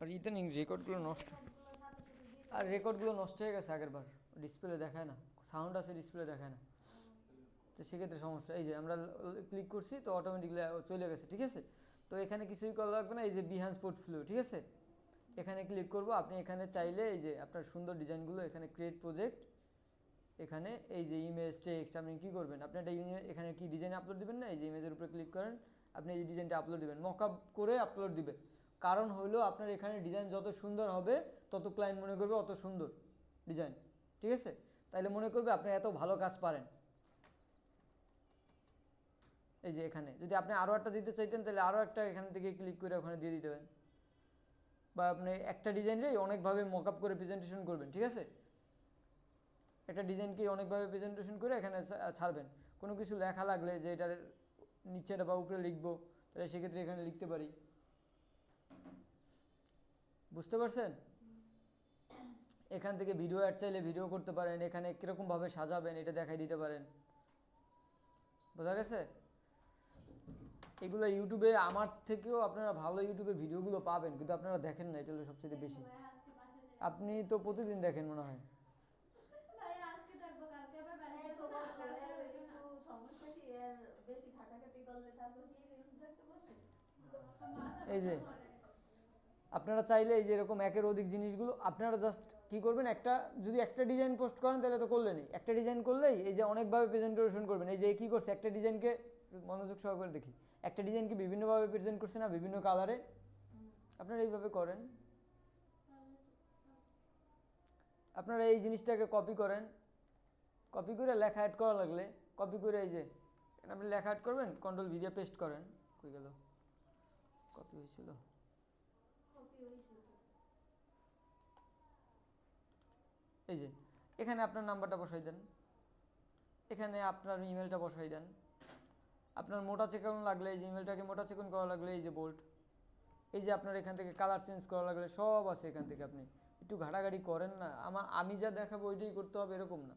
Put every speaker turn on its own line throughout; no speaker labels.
আর ইদানিং রেকর্ডগুলো নষ্ট, আর রেকর্ডগুলো নষ্ট হয়ে গেছে আগের বার, ডিসপ্লে দেখায় না, সাউন্ড আছে ডিসপ্লে দেখায় না, তো সেক্ষেত্রে সমস্যা। এই যে আমরা ক্লিক করছি তো অটোমেটিকলি চলে গেছে, ঠিক আছে। তো এখানে কিছুই করা লাগবে না, এই যে বিহান্স পোর্টফোলিও, ঠিক আছে, এখানে ক্লিক করব। আপনি এখানে চাইলে এই যে আপনার সুন্দর ডিজাইনগুলো এখানে ক্রিয়েট প্রজেক্ট, এখানে এই যে ইমেজ টেক্সট আপনি কী করবেন, আপনি একটা এখানে কি ডিজাইন আপলোড দেবেন না, এই যে ইমেজের উপরে ক্লিক করেন, আপনি এই ডিজাইনটা আপলোড দেবেন, মকআপ করে আপলোড দিবেন। কারণ হলো আপনার এখানে ডিজাইন যত সুন্দর হবে তত ক্লায়েন্ট মনে করবে অত সুন্দর ডিজাইন, ঠিক আছে, তাইলে মনে করবে আপনি এত ভালো কাজ পারেন। এই যে এখানে যদি আপনি আরও একটা দিতে চাইতেন তাহলে আরও একটা এখান থেকে ক্লিক করে ওখানে দিয়ে দিতে পারেন, বা আপনি একটা ডিজাইনটাই অনেকভাবে মকআপ করে প্রেজেন্টেশন করবেন, ঠিক আছে, একটা ডিজাইনকে অনেকভাবে প্রেজেন্টেশন করে এখানে ছাড়বেন। কোনো কিছু লেখা লাগলে যে এটার নিচেটা বা উপরে লিখবো, তাহলে সেক্ষেত্রে এখানে লিখতে পারি। বুঝতে পারছেন? এখান থেকে ভিডিও অ্যাড চাইলে ভিডিও করতে পারেন, এখানে কীরকমভাবে সাজাবেন এটা দেখাই দিতে পারেন। বোঝা গেছে? এগুলো ইউটিউবে আমার থেকেও আপনারা ভালো ইউটিউবে ভিডিওগুলো পাবেন, কিন্তু আপনারা দেখেন না, এটা হলো সবচেয়ে বেশি। আপনি তো প্রতিদিন দেখেন মনে হয়। এই যে আপনারা চাইলে এই যে এরকম একের অধিক জিনিসগুলো আপনারা জাস্ট কী করবেন, একটা যদি একটা ডিজাইন পোস্ট করেন তাহলে তো করলেনই, একটা ডিজাইন করলেই এই যে অনেকভাবে প্রেজেন্টেশন করবেন। এই যে কী করছে, একটা ডিজাইনকে মনোযোগ সহকারে দেখি, একটা ডিজাইনকে বিভিন্নভাবে প্রেজেন্ট করছে না, বিভিন্ন কালারে, আপনারা এইভাবে করেন। আপনারা এই জিনিসটাকে কপি করেন, কপি করে লেখা অ্যাড করা লাগলে কপি করে এই যে আপনি লেখা অ্যাড করবেন, কন্ট্রোল ভি দিয়ে পেস্ট করেন। কই গেল, কপি হয়েছিল, এই যে এখানে আপনার নাম্বারটা বসাই দেন, এখানে আপনার ইমেলটা বসাই দেন। আপনার মোটা চিকন লাগলে এই যে ইমেলটাকে মোটা চিকন করা লাগলে এই যে বোল্ড, এই যে আপনার এখান থেকে কালার চেঞ্জ করা লাগলে সব আছে এখান থেকে। আপনি একটু ঘাটাঘাটি করেন না, আমি যা দেখাবো ওইটাই করতে হবে এরকম না,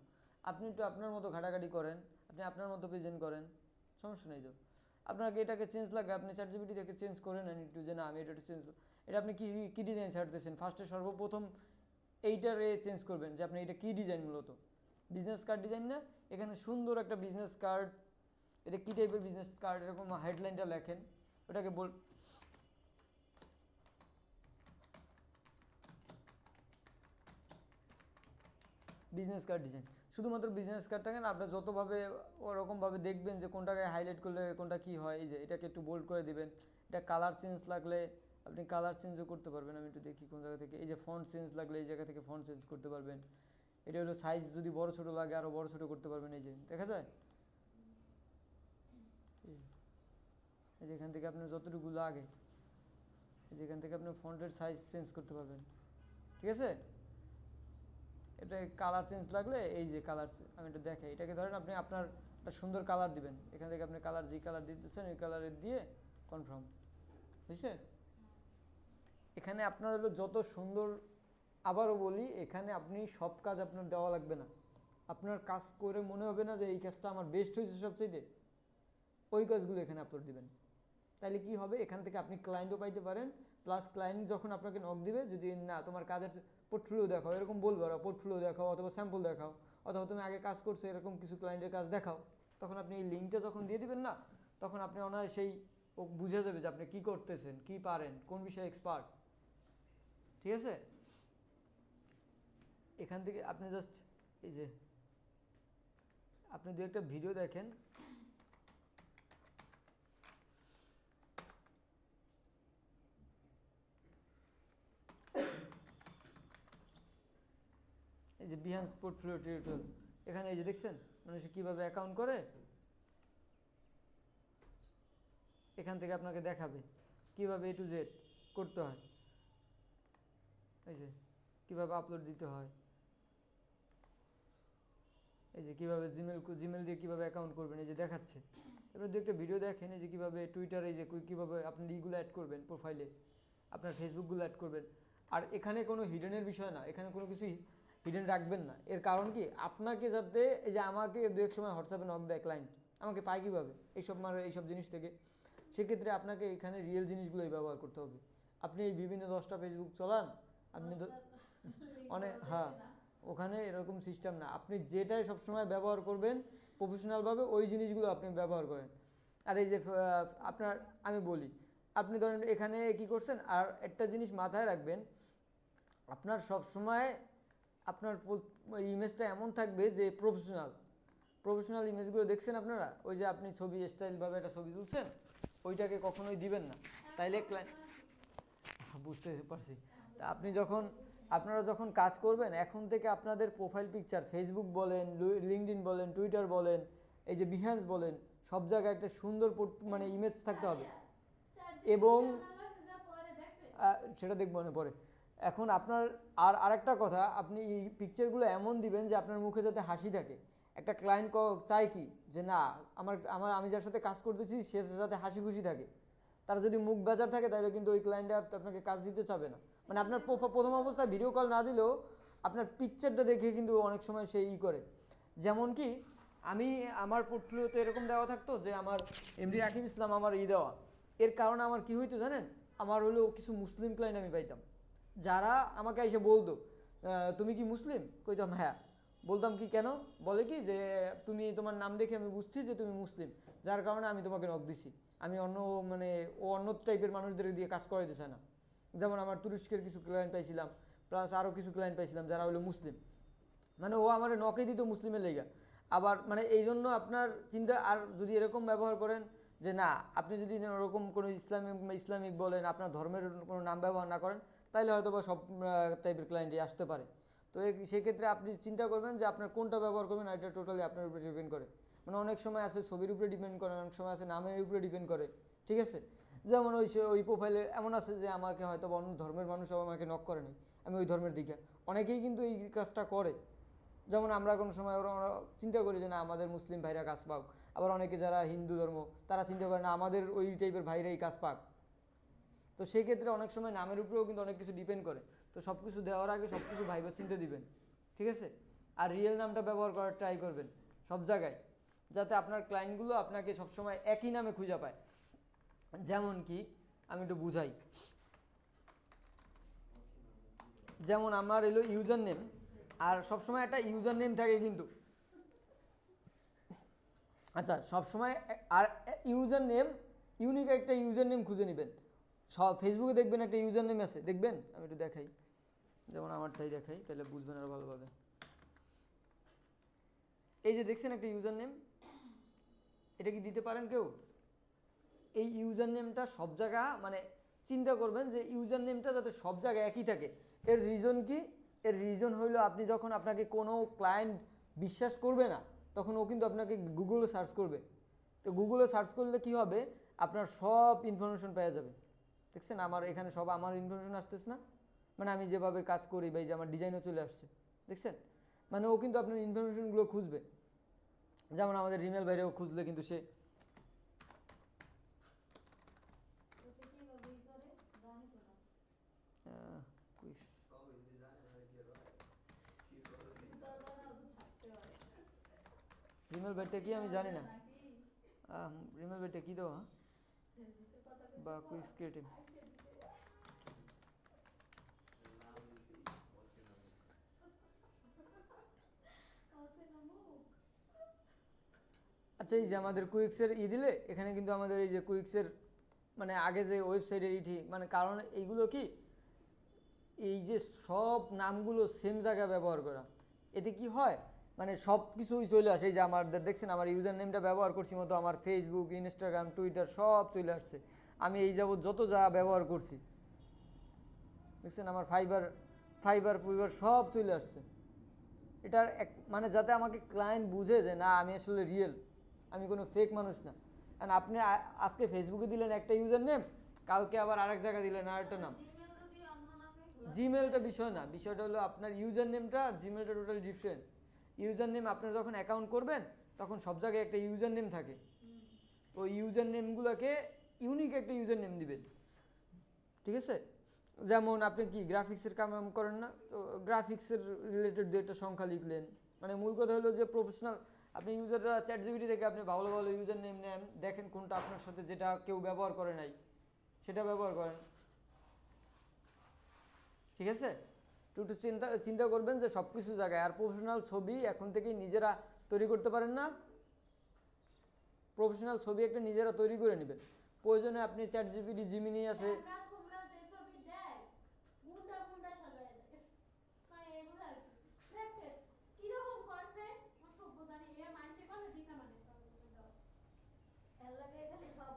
আপনি একটু আপনার মতো ঘাটাঘাটি করেন, আপনি আপনার মতো প্রেজেন্ট করেন, সমস্যা নেই। তো আপনাকে এটাকে চেঞ্জ লাগে, আপনি চ্যাটজিপিটি থেকে চেঞ্জ করে নেন একটু, যে না আমি এটা চেঞ্জ, এটা আপনি কী ডিজাইন ছাড়তেছেন, ফার্স্টে সর্বপ্রথম এইটারে চেঞ্জ করবেন যে আপনি এটা কী ডিজাইন, মূলত বিজনেস কার্ড ডিজাইন না, এখানে সুন্দর একটা বিজনেস কার্ড, এটা কী টাইপের বিজনেস কার্ড, এরকম হেডলাইনটা লেখেন, ওটাকে বিজনেস কার্ড ডিজাইন, শুধুমাত্র বিজনেস কার্ডটাকে না আপনার যতভাবে ওরকমভাবে দেখবেন যে কোনটাকে হাইলাইট করলে কোনটা কী হয়। এই যে এটাকে একটু বোল্ড করে দিবেন, এটা কালার চেঞ্জ লাগলে আপনি কালার চেঞ্জও করতে পারবেন। আমি একটু দেখি কোন জায়গা থেকে, এই যে ফন্ট চেঞ্জ লাগলে এই জায়গা থেকে ফন্ট চেঞ্জ করতে পারবেন। এটা হলো সাইজ, যদি বড় ছোটো লাগে আরও বড় ছোটো করতে পারবেন। এই যে দেখা যায়, এই যে এখান থেকে আপনার যতটুকু লাগে, যেখান থেকে আপনি ফন্টের সাইজ চেঞ্জ করতে পারবেন, ঠিক আছে। এটা কালার চেঞ্জ লাগলে এই যে কালার, আমি একটু দেখাই, এটাকে ধরেন আপনি আপনার একটা সুন্দর কালার দিবেন, এখান থেকে আপনি কালার যেই কালার দিতেছেন ওই কালারের দিয়ে কনফার্ম, বুঝছে। এখানে আপনার হলো যত সুন্দর, আবারও বলি, এখানে আপনি সব কাজ আপনার দেওয়া লাগবে না, আপনার কাজ করে মনে হবে না যে এই কাজটা আমার বেস্ট হয়েছে সবচেয়ে, ওই কাজগুলো এখানে আপলোড দিবেন। তাহলে কি হবে, এখান থেকে আপনি ক্লায়েন্টও পাইতে পারেন, প্লাস ক্লায়েন্ট যখন আপনাকে নক দিবে, যদি না তোমার কাজের পোর্টফোলিও দেখাও, এরকম বলবো, ওরা পোর্টফোলিও দেখাও অথবা স্যাম্পল দেখাও, অথবা তুমি আগে কাজ করছো এরকম কিছু ক্লায়েন্টের কাজ দেখাও, তখন আপনি এই লিঙ্কটা যখন দিয়ে দিবেন না, তখন আপনি অনায়াসেই ও বুঝে যাবে যে আপনি কী করতেছেন, কী পারেন, কোন বিষয়ে এক্সপার্ট, ঠিক আছে। এখান থেকে আপনি জাস্ট এই যে আপনি দু একটা ভিডিও দেখেন, এই যে বিহান্স পোর্টফোলিও টিউটোরিয়াল, এখানে এই যে দেখছেন মানুষ কীভাবে অ্যাকাউন্ট করে, এখান থেকে আপনাকে দেখাবে কীভাবে A to Z করতে হয়, এই যে কীভাবে আপলোড দিতে হয়, এই যে কীভাবে জিমেল দিয়ে কীভাবে অ্যাকাউন্ট করবেন, এই যে দেখাচ্ছে। তারপরে দু একটা ভিডিও দেখেন, এই যে কীভাবে টুইটারে এই যে কীভাবে আপনি ইগুলো অ্যাড করবেন প্রোফাইলে, আপনার ফেসবুকগুলো অ্যাড করবেন। আর এখানে কোনো হিডেনের বিষয় না, এখানে কোনো কিছুই হিডেন রাখবেন না। এর কারণ কি, আপনাকে যাতে, এই যে আমাকে দু এক সময় হোয়াটসঅ্যাপে নক দেয় ক্লায়েন্ট, আমাকে পায় কীভাবে এইসব জিনিস থেকে, সেক্ষেত্রে আপনাকে এখানে রিয়েল জিনিসগুলোই ব্যবহার করতে হবে। আপনি বিভিন্ন 10টা ফেসবুক চালান, আপনি অনেক, হ্যাঁ, ওখানে এরকম সিস্টেম না, আপনি যেটাই সবসময় ব্যবহার করবেন প্রফেশনালভাবে ওই জিনিসগুলো আপনি ব্যবহার করেন। আর এই যে আপনার, আমি বলি, আপনি ধরেন এখানে কি করছেন, আর একটা জিনিস মাথায় রাখবেন, আপনার সবসময় আপনার ইমেজটা এমন থাকবে যে প্রফেশনাল ইমেজগুলো দেখছেন আপনারা, ওই যে আপনি ছবি স্টাইলভাবে একটা ছবি তুলছেন, ওইটাকে কখনোই দিবেন না, তাইলে ক্লায়েন্ট, বুঝতে পারছি। তা আপনারা যখন কাজ করবেন, এখন থেকে আপনাদের প্রোফাইল পিকচার ফেসবুক বলেন, লিঙ্কডইন বলেন, টুইটার বলেন, এই যে বিহান্স বলেন, সব জায়গায় একটা সুন্দর মানে ইমেজ থাকতে হবে। এবং সেটা দেখবো না পরে। এখন আপনার আরেকটা কথা, আপনি এই পিকচারগুলো এমন দিবেন যে আপনার মুখে যাতে হাসি থাকে। একটা ক্লায়েন্ট চায় কি, যে না আমি যার সাথে কাজ করতেছি সে যাতে হাসি খুশি থাকে। তার যদি মুখ বেজার থাকে তাহলে কিন্তু ওই ক্লায়েন্টে আপনাকে কাজ দিতে চাবে না। মানে আপনার প্রথম অবস্থায় ভিডিও কল না দিলেও আপনার পিকচারটা দেখে কিন্তু অনেক সময় সে করে। যেমন কি আমার পোর্টফোলিওতে এরকম দেওয়া থাকতো যে আমার এমডি রাকিব ইসলাম আমার দেওয়া, এর কারণে আমার কি হইতো জানেন, আমার হলো কিছু মুসলিম ক্লায়েন্ট আমি পাইতাম, যারা আমাকে এসে বলতো তুমি কি মুসলিম, কইতাম হ্যাঁ, বলতাম কি কেন, বলে কি যে তুমি তোমার নাম দেখে আমি বুঝছি যে তুমি মুসলিম, যার কারণে আমি তোমাকে নক দিছি। আমি অন্য টাইপের মানুষদের দিয়ে কাজ করাইতে চাই না। যেমন আমার তুরস্কের কিছু ক্লায়েন্ট পাইছিলাম, প্লাস আরও কিছু ক্লায়েন্ট পাইছিলাম যারা হলো মুসলিম, মানে ও আমার নকে দিত মুসলিমের লেগা। আবার মানে এই জন্য আপনার চিন্তা, আর যদি এরকম ব্যবহার করেন যে না, আপনি যদি ওরকম কোনো ইসলামিক বলেন, আপনার ধর্মের কোনো নাম ব্যবহার না করেন, তাহলে হয়তো বা সব টাইপের ক্লায়েন্টই আসতে পারে। তো সেক্ষেত্রে আপনি চিন্তা করবেন যে আপনার কোনটা ব্যবহার করবেন, এটা টোটালি আপনার উপরে ডিপেন্ড করে। মানে অনেক সময় আছে ছবির উপরে ডিপেন্ড করে, অনেক সময় আছে নামের উপরে ডিপেন্ড করে, ঠিক আছে। যেমন ওই প্রোফাইলে এমন আছে যে আমাকে হয়তো অন্য ধর্মের মানুষ আমাকে নক করে নাই, আমি ওই ধর্মের দিকে, অনেকেই কিন্তু এই কাজটা করে। যেমন আমরা কোনো সময় ওরা চিন্তা করি যে না আমাদের মুসলিম ভাইরা কাজ পাক, আবার অনেকে যারা হিন্দু ধর্ম তারা চিন্তা করে না আমাদের ওই টাইপের ভাইরা এই কাজ পাক। তো সেক্ষেত্রে অনেক সময় নামের উপরেও কিন্তু অনেক কিছু ডিপেন্ড করে। তো সব কিছু দেওয়ার আগে সব কিছু ভাইবা চিন্তা দিবেন, ঠিক আছে। আর রিয়েল নামটা ব্যবহার করার ট্রাই করবেন সব জায়গায়, যাতে আপনার ক্লায়েন্টগুলো আপনাকে সবসময় একই নামে খুঁজে পায়। যেমন কি আমি একটু বুঝাই, যেমন আমার এলো ইউজার নেম, আর সবসময় একটা ইউজার নেম থাকে কিন্তু, আচ্ছা সবসময়, আর ইউজার নেম ইউনিক একটা ইউজার নেম খুঁজে নেবেন। সব ফেসবুকে দেখবেন একটা ইউজার নেম আছে, দেখবেন, আমি একটু দেখাই, যেমন আমারটাই দেখাই তাহলে বুঝবেন আরো ভালোভাবে। এই যে দেখছেন একটা ইউজার নেম, এটা কি দিতে পারেন কেউ? এই ইউজার নেমটা সব জায়গা, মানে চিন্তা করবেন যে ইউজার নেমটা যাতে সব জায়গায় একই থাকে। এর রিজন কি? এর রিজন হইলো আপনি যখন আপনাকে কোনো ক্লায়েন্ট বিশ্বাস করবে না, তখন ও কিন্তু আপনাকে গুগলে সার্চ করবে। তো গুগলে সার্চ করলে কি হবে, আপনার সব ইনফরমেশন পেয়ে যাবে। দেখছেন আমার এখানে সব আমার ইনফরমেশন আসতেছে না, মানে আমি যেভাবে কাজ করি বা এই যে আমার ডিজাইনও চলে আসছে, দেখছেন। মানে ও কিন্তু আপনার ইনফরমেশনগুলো খুঁজবে। যেমন আমাদের রিমেল বাইরেও খুঁজলে কিন্তু সে রিমেল বাইরটা কি আমি জানি না, রিমেল বাইরটা কি দেওয়া বা কুইক্স ক্রিয়েটিভ, আচ্ছা এই যে আমাদের কুইক্সের দিলে এখানে কিন্তু আমাদের এই যে কুইক্সের মানে আগে যে ওয়েবসাইটের মানে কারণ এইগুলো কি, এই যে সব নামগুলো সেম জায়গায় ব্যবহার করা, এতে কি হয়, মানে সব কিছুই চলে আসে। এই যে আমাদের দেখছেন আমার ইউজার নেমটা ব্যবহার করছি মতো আমার ফেসবুক, ইনস্টাগ্রাম, টুইটার সব চলে আসছে। আমি এই যাবৎ যত যা ব্যবহার করছি দেখছেন আমার ফাইবার সব চলে আসছে। এটার মানে যাতে আমাকে ক্লায়েন্ট বুঝে যে না আমি আসলে রিয়েল, আমি কোনো ফেক মানুষ না। কারণ আপনি আজকে ফেসবুকে দিলেন একটা ইউজার নেম, কালকে আবার আরেক জায়গায় দিলেন আরেকটা নাম। জিমেলটা বিষয় না, বিষয়টা হলো আপনার ইউজার নেমটা আর জিমেলটা টোটালি ডিফারেন্ট। ইউজার নেম আপনার যখন অ্যাকাউন্ট করবেন তখন সব জায়গায় একটা ইউজার নেম থাকে, তো ইউজার নেমগুলোকে ইউনিক একটা ইউজার নেম দিবেন, ঠিক আছে। যেমন আপনি কি গ্রাফিক্সের কাম করেন না, তো গ্রাফিক্সের রিলেটেড দু একটা সংখ্যা লিখলেন। মানে মূল কথা হলো যে প্রফেশনাল, আপনি ইউজাররা চ্যাট জিপিটি থেকে আপনি ভালো ভালো ইউজার নেম নেন, দেখেন কোনটা আপনার সাথে যেটা কেউ ব্যবহার করে নাই সেটা ব্যবহার করেন। ঠিক আছে? একটু চিন্তা চিন্তা করবেন যে সব কিছু জায়গায়। আর প্রফেশনাল ছবি এখন থেকেই নিজেরা তৈরি করতে পারেন না? প্রফেশনাল ছবি একটা নিজেরা তৈরি করে নেবেন। প্রয়োজনে আপনি চ্যাট জিপিটি, জিমিনি আছে,
তোমরা যে ছবি দেয় গুন্ডা গুন্ডা সাজায় দেয় মানে এগুলো আর কি দেখতে কিরকম করছে অসভ্য জানি এ মানছে কথা দিতা মানে এর লাগে খালি সব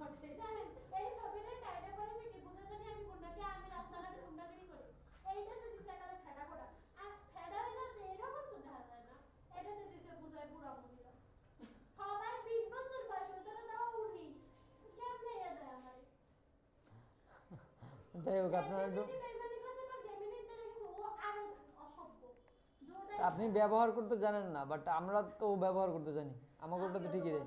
ঘটে জানেন এই ছবিটা টাইটা পড়েছে কি বুঝা জানি আমি গুন্ডাকে আমি রাস্তাঘাটে গুন্ডাগিরি করি এইটা যদি সেকালে ফেডা পড়া আর ফেডা হইলো যে এরকম তো দেখা যায় না এটা যদি সে বুঝায় বুড়া মহিলা সবাই 20 বছর বয়স হয়েছে না তাও 19 কেমন যায় দেয় আমারে
যাই হোক আপনারা একটু আপনি ব্যবহার করতে জানেন না, বাট আমরা তো ব্যবহার করতে জানি, আমাকে ওটা তো ঠিকই দেয়।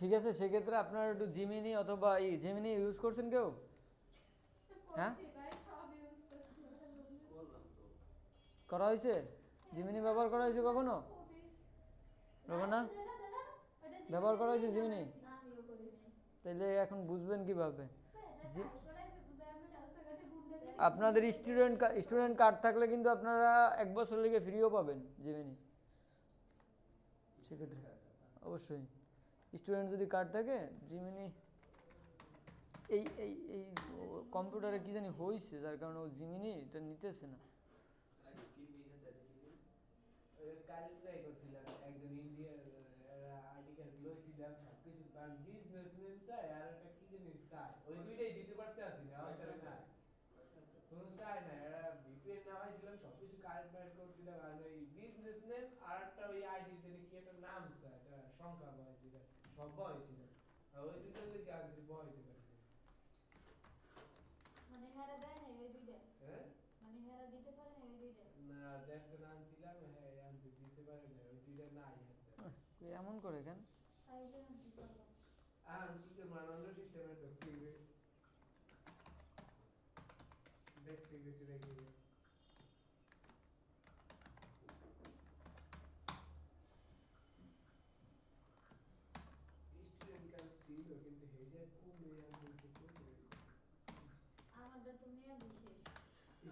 ঠিক আছে, সেক্ষেত্রে আপনারা একটু জিমিনি অথবা এই জিমিনি ইউজ করছেন কেউ? হ্যাঁ, করা হয়েছে? জিমিনি ব্যবহার করা হয়েছে কখনো? না, ব্যবহার করা হয়েছে জিমিনি? তাহলে এখন বুঝবেন কিভাবে? আপনাদের স্টুডেন্ট কার্ড থাকলে কিন্তু আপনারা 1 বছর লেগে ফ্রিও পাবেন জিমিনি, সেক্ষেত্রে অবশ্যই স্টুডেন্ট যদি কার্ড থাকে জিমিনি। এই এই এই কম্পিউটারে কি জানি হয়েছে যার কারণে ও জিমিনি এটা নিতেছে না।
একজন ইন্ডিয়ার আর্টিকেল লইছিলাম সবকিছু বিজনেস নেম চাই আর একটা কি জিনিস চাই ওই দুইটাই দিতে পারতে আসি না ওইটারে চাই কোনো চাই না এরা ভিপিএন নামাইছিলাম সবকিছু কারেক্ট করছিলাম আর ওই বিজনেস নেম আর একটা ওই আইডির জন্য কি একটা নাম চাই একটা সংখ্যা বয় যেটা সব বয়ছিল আর ওই দুইটার লেগে আনতে বয় দিতে পারি
মানে হেরা দেয় না এই দুইটা
হ্যাঁ
মানে হেরা দিতে পারে না এই দুইটা
না একটা নাম ছিলাম হ্যাঁ আনতে দিতে পারে না ওই দুইটা নাই
এমন করে কেন?
তাইলে আমি কি করব
কি করে মানানো সিস্টেমে ঢুকতে গেলে দেখতে গেছে রেখে স্টুডেন্ট কার্ড ছিল কিন্তু হেডে কমে আমি তো কমে
আমাদের তো মেয়ে বিশেষ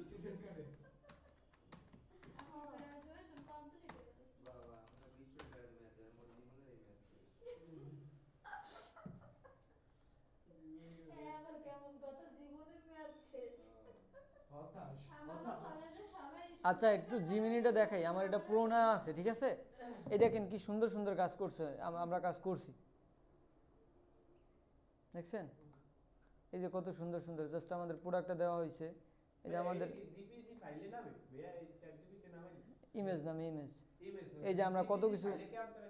স্টুডেন্ট কার্ডে
গ্রাজুয়েশন কমপ্লিট হয়ে গেছে
বাবা আমরা স্টুডেন্ট কার্ডে ম্যাথ আমার জীবনে এই ম্যাথ
আবার কেমন কথা জীবনের ম্যাচ শেষ
হতাশ
আমাদের কলেজে সবাই
আচ্ছা, একটু জিমিনিটা দেখাই, আমার এটা পুরোনো আছে, ঠিক আছে? এই দেখেন কি সুন্দর সুন্দর কাজ করছে, আমরা কাজ করছি, দেখছেন? এই যে কত সুন্দর সুন্দর, জাস্ট আমাদের প্রোডাক্টটা দেওয়া হয়েছে, এই যে আমাদের
জিপিজি ফাইলে নামে ভাইয়া এই চ্যাট জিপিতে নামে
ইমেজ নামে ইমেজ,
ইমেজ
এই যে আমরা কত কিছু
ফাইলে কি আপনারা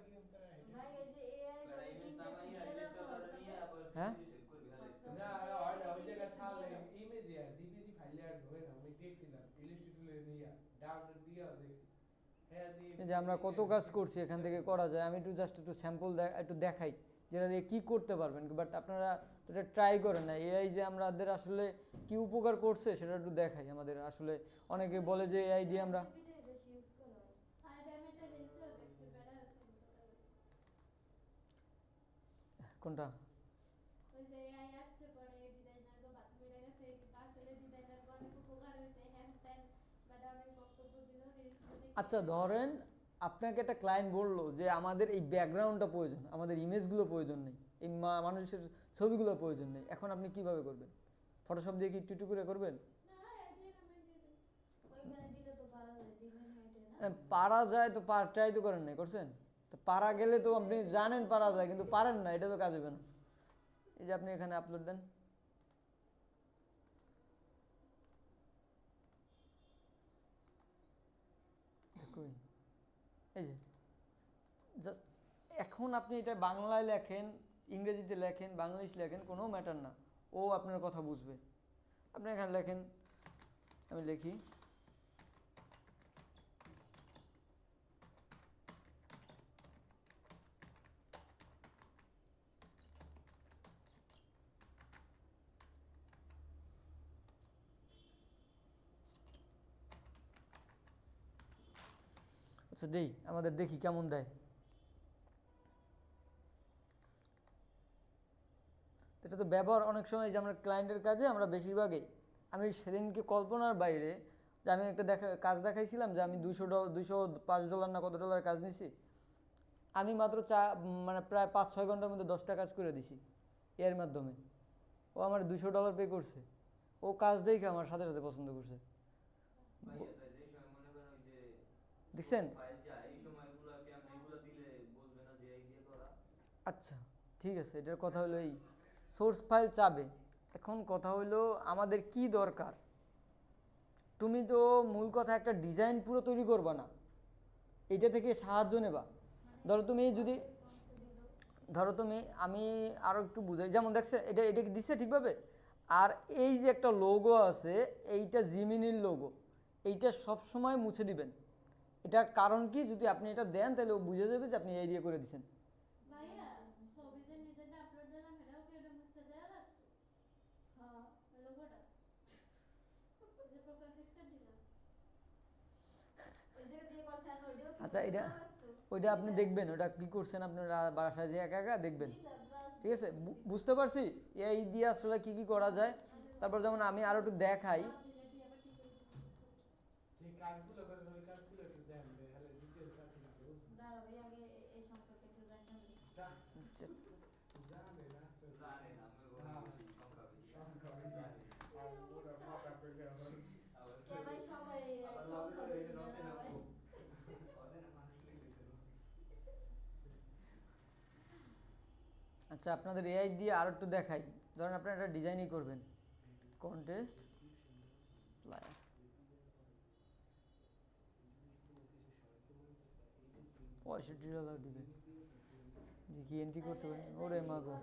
ভাই এই যে এআই
বড় ইমেজ নামাই আর লিস্টটা ধরে নিয়ে আবার
হ্যাঁ?
সেভ করবি ভালো
না ওই জায়গা ছাড়লে ইমেজ ইয়া জিপিজি ফাইলে আর ঢোকে না আমি দেখছিলাম ইলাস্ট্রেটরে নিয়ে ডাউনলোড দিয়া দেখছি হ্যাঁ
এই যে আমরা কত কাজ করছি এখান থেকে করা যায়, আমি একটু জাস্ট একটু স্যাম্পল একটু দেখাই যেটা দিয়ে কী করতে পারবেন, বাট আপনারা তো এটা ট্রাই করেন না। এআই যে আমাদের আসলে কি উপকার করছে সেটা একটু দেখাই। আমাদের আসলে অনেকে বলে যে এআই দিয়ে আমরা
বেশি ইউজ করা হয় আর আমি এটা রিলসও দেখছি বেড়া আছে
কোনটা
ওই যে এআই আসতে পরে ডিজাইনার গো বাদ মিলে গেছে কিন্তু আসলে ডিজাইনার অনেক উপকার হয়েছে হ্যান ত্যান বেড়া অনেক বক্তব্য দিল রিলস
আচ্ছা ধরেন আপনাকে একটা ক্লায়েন্ট বললো যে আমাদের এই ব্যাকগ্রাউন্ডটা প্রয়োজন, আমাদের ইমেজগুলো প্রয়োজন নেই, এই মানুষের ছবিগুলো প্রয়োজন নেই, এখন আপনি কিভাবে করবেন? ফটোশপ দিয়ে কি একটু একটু করে করবেন?
না আইডিয়া নামে দিয়ে দেন ওইখানে দিলে তো পারা যায় জিমেল হইতে না
পারা যায় তো, ট্রাই তো করেন নাই, করছেন? তো পারা গেলে তো আপনি জানেন পারা যায় কিন্তু পারেন না, এটা তো কাজ হবে না। এই যে আপনি এখানে আপলোড দেন, এই যে জাস্ট এখন আপনি এটা বাংলায় লেখেন, ইংরেজিতে লেখেন, বাংলিশ লেখেন, কোনো ম্যাটার না, ও আপনার কথা বুঝবে। আপনি এখানে লেখেন, আমি লিখি আচ্ছা দেই, আমাদের দেখি কেমন দেয়। এটা তো ব্যবহার অনেক সময় যে আমরা ক্লায়েন্টের কাজে আমরা বেশিরভাগই, আমি সেদিনকে কল্পনার বাইরে যে আমি একটা কাজ দেখাইছিলাম যে আমি $205 না কত ডলার কাজ নিছি, আমি মাত্র মানে প্রায় 5-6 ঘন্টার মধ্যে 10টা কাজ করে দিছি এর মাধ্যমে। ও আমার $200 পে করছে, ও কাজ দেখে আমার সাথে সাথে পছন্দ করছে।
ভাইয়া তাই যে সময় মনে করেন ওই যে
দেখছেন?
ফাইল চাই এই সময়গুলো কি আপনি এগুলো দিলে বলবে না যে এই দিয়ে করা?
আচ্ছা ঠিক আছে, এটার কথা হলো এই সোর্স ফাইল চাবে। এখন কথা হলো আমাদের কি দরকার। তুমি তো মূল কথা একটা ডিজাইন পুরো তৈরি করবা না, এটা থেকে সাহায্য নেবা। ধরো তুমি যদি আমি আরও একটু বুঝাই, যেমন দেখছে এটা কি দিচ্ছে ঠিকভাবে। আর এই যে একটা লোগো আছে, এইটা জিমিনির লোগো, এইটা সব সময় মুছে দিবেন। এটার কারণ কি, যদি আপনি এটা দেন তাহলে ও বুঝে যাবে যে আপনি এই দিয়ে করে দিচ্ছেন।
ভাইয়া ছবি যে নিজেরটা আপলোড দিলাম এটাও কি এটা মুছে দেয়া লাগবে? হ্যাঁ লোগোটা এই যে প্রোফাইল পিকচার দিলাম
ওই জায়গা দিয়ে করছেন ওইটাও কি
আচ্ছা এটা ওইটা আপনি দেখবেন, ওটা কি করছেন আপনারা বাসায় যে একা একা দেখবেন। ঠিক আছে, বুঝতে পারছি এই দিয়ে আসলে কি কি করা যায়। তারপর যেমন আমি আরো একটু দেখাই।
ডিলেট দিয়ে আবার ঠিক করে দিলাম।
যে কাজগুলো করেন ওই কাজগুলো একটু দেখবে, তাহলে ডিটেইলস আপনি বুঝবেন।
দাঁড়াও ভাই আগে এই সম্পর্কে একটু জানতে হবে।
যা
আচ্ছা,
জানে না তো
জানেন আপনি
হ্যাঁ।
বেশি সংখ্যা বেশি
সংখ্যা বেশি।
জানেন।
আর পুরো মাথা পেকে আবার
আবার
কে ভাই সবাই
আবার
সংখ্যা
লগে
বেশি
রয়েছে
না
অচেনা
ভাই।
খুব। অচেনা মানুষ লিখেছিল।
আচ্ছা আপনাদের এআই দিয়ে আরো একটু দেখাই। ধরেন আপনারা একটা ডিজাইনই করবেন, কন্টেস্ট প্লায়ার, $65 দিবেন। দেখি এন্ট্রি করছে ভাই, ওরে মাগো,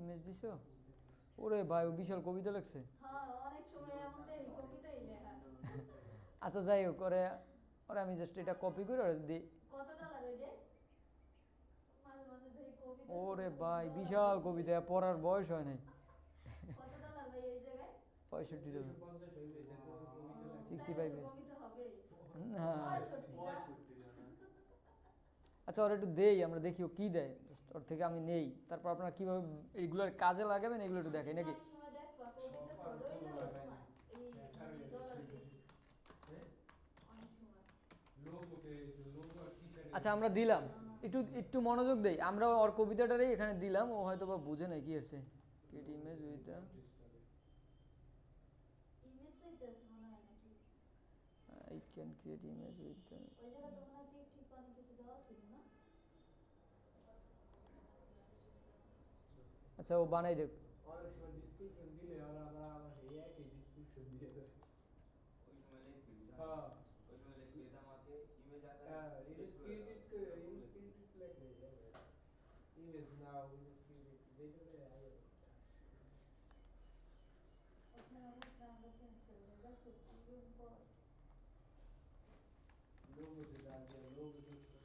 ইমেজ দিছো? ওরে ভাই ও বিশাল কবিতা লিখছে।
হ্যাঁ অনেক সময় এমন দেই কবিতাই লেখা।
আচ্ছা যাই হোক, ওরে আমি জাস্ট এটা কপি করে ওরে দিই।
কত ডলার ওইটা? মাঝে মাঝে দেই কবিতা।
ওরে ভাই বিশাল কবিতা, পড়ার বয়স হয় নাই।
কত ডলার ভাই এই জায়গায়?
$65।
50 হইবে যে তোর কবিতা লেখা।
65
তাইলে তো
is
কবিতা হবেই।
না।
65 না?
আচ্ছা ওর একটু দেই, আমরা দেখি ও কি দেয়, জাস্ট ওর থেকে আমি নেই। তারপর আপনারা কিভাবে এইগুলোর কাজে লাগাবেন এগুলো একটু দেখাই নাকি।
অনেক সময় দেখবা কবিতা ছোট হইলেও তোমার এই মানে ডলার বেশি। অনেক সময়।
লোগোতে লোগো আর টি-শার্টে
আচ্ছা আমরা দিলাম, একটু মনোযোগ দেই, আমরা ওর কবিতাটারই এখানে দিলাম, ও হয়তো বা বুঝে নাই কি আছে। ক্রিয়েট ইমেজ উইথ
ইমেজ চাইতেছে মনে হয় নাকি?
I can create image with
ওই জায়গা তো মনে হয় ঠিক ঠিক অনেক কিছু দেওয়া ছিল না?
আচ্ছা ও বানাই দেখ।
অনেক সময় ডেসক্রিপশন দিলে ওরা আবার এই একই ডেসক্রিপশন দিয়ে দেয়।
ওই সময় লিখবি বুঝা?
হ্যাঁ
ওই সময় লিখবি এটা আমাকে ইমেজ আকারে
হ্যাঁ
save
ইমেজ
করে দাও।
ক্রিয়েট করে ইমেজ ক্রিয়েট লেখে ইমেজ নাও ইমেজ ক্রিয়েট যেটা আগে
ওখানে অবশ্যই আমরা চেঞ্জ করে দেবো। দেখছো রুম পর
লোগো যেটা আছে লোগো যেটা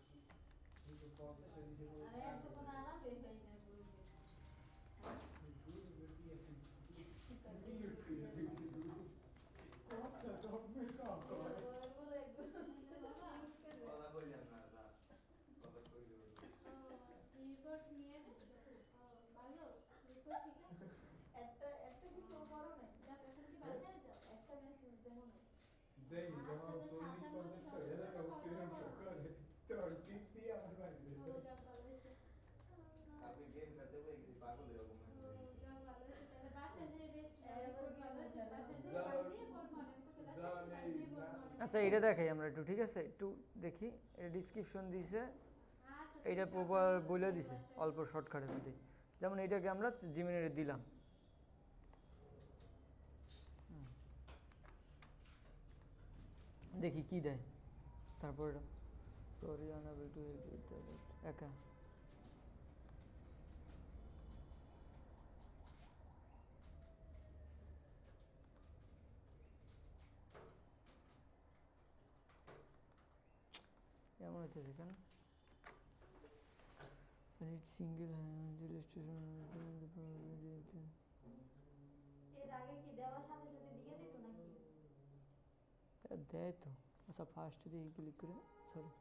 কিন্তু পঞ্চাশ এডিশন
আরে এত কোনো আরাম পেয়ে পাই না গ্রুপে। বলে
কথা কইলাম না যা। কথা কইলো।
রিপোর্ট নিয়ে নিচ্ছ? ভালো রিপোর্ট ঠিক আছে?
একটা একটা কিছু করো নাই।
যাও এখন কি বাসায় যাও?
একটা মেসেজ দেবো না।
দেই
আচ্ছা,
যখন
তো
40-50
সাবধান
টাকা
করে
এরা
যাও,
কিরম করে তোর টিপ দিয়ে আমার বাড়ি
ও যাও ভালো হয়েছে।
কালকে গেম খেলতে বই গেছি পাগল এরকম
ও যাও ভালো হয়েছে, তাহলে বাসায় যেয়ে রেস্ট নাও।
এবার
রিপোর্ট
কি
ভালো হয়েছে,
বুঝালাম?
বাসায় যেয়ে
যাও,
বাড়ি দিয়ে পড়বো না। আমি তো ক্লাসে
যাও,
আসি, বাড়ি দিয়ে
নেই,
পড়বো না।
আচ্ছা এটা দেখাই আমরা একটু, ঠিক আছে একটু দেখি। এটা ডিসক্রিপশন দিছে,
আচ্ছা,
এইটা
তুমি
প্রপার
সাবধানে
বলে
বাসায়
দিছে
যাও।
অল্প শর্টকাটের মধ্যে। যেমন এইটাকে আমরা জিমিনিরে দিলাম। দেখি কি দেয়। তারপর sorry unable to help with একা। এমন হইতেছে কেন? সিঙ্গেল
এর আগে কি দেওয়ার সাথে সাথে দিয়ে দিত নাকি?
দেয় তো। আচ্ছা ফার্স্ট দিয়ে ক্লিক করে সরি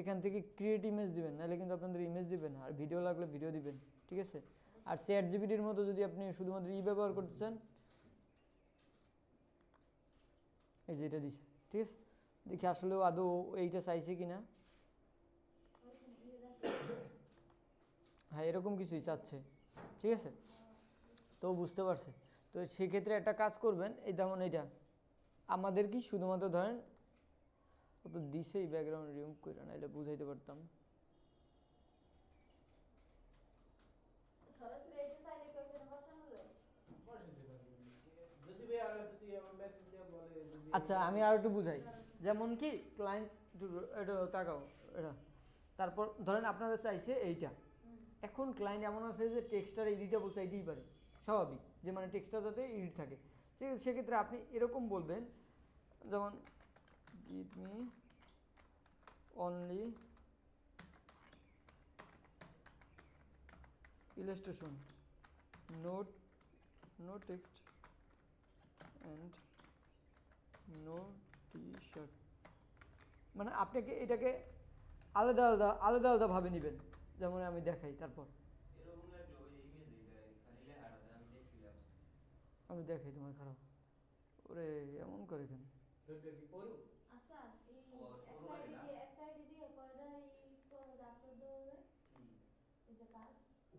এখান থেকে ক্রিয়েট ইমেজ দিবেন, নাহলে কিন্তু আপনাদের ইমেজ দিবেন আর ভিডিও লাগলে ভিডিও দিবেন, ঠিক আছে। আর চ্যাট জিপিটির মতো যদি আপনি শুধুমাত্র ব্যবহার করতে চান, এই যে এটা দিছে, ঠিক আছে। দেখি আসলেও আদৌ এইটা চাইছে কিনা।
ওইখানে ইয়ে দেখো।
হ্যাঁ এরকম কিছুই চাচ্ছে, ঠিক আছে। তো বুঝতে পারছে। তো সেক্ষেত্রে একটা কাজ করবেন, এই যেমন এইটা আমাদের কি শুধুমাত্র ধরেন ও তো দিছেই ব্যাকগ্রাউন্ড রিমুভ করে, না এটা বুঝাইতে পারতাম।
সরাসরি এটা চাইলে কি ওখানে বসানো যায়?
যদি ভাই আর যদি আমার মেসেজ দিয়ে বলে যদি
আচ্ছা আমি আর একটু বুঝাই, যেমন কি ক্লায়েন্ট এটা তাকাও এটা, তারপর ধরেন আপনাদের চাইছে এইটা। এখন ক্লায়েন্ট এমন আছে যে টেক্সটার এডিটেবল চাইতেই পারে, স্বাভাবিক, যে মানে টেক্সটটা যাতে এডিট থাকে। ঠিক আছে, সেক্ষেত্রে আপনি এরকম বলবেন যেমন give me only illustration no text and no T shirt. মানে আপনাকে এটাকে আলাদা ভাবে নেবেন, যেমন আমি দেখাই। তারপর
এরকম লাগলো ওই ইমেজ দেয় খালি লেখাটা আমি দেখছিলাম।
আমি দেখাই তোমার খারাপ ওরে এমন করে কেন।
যদি কি পড়ু
আচ্ছা এই
ও, পুরো হয় না?
একটা আইডি দিয়ে কয়টা এই করে আপলোড দেওয়া যায়? এই যে কাজ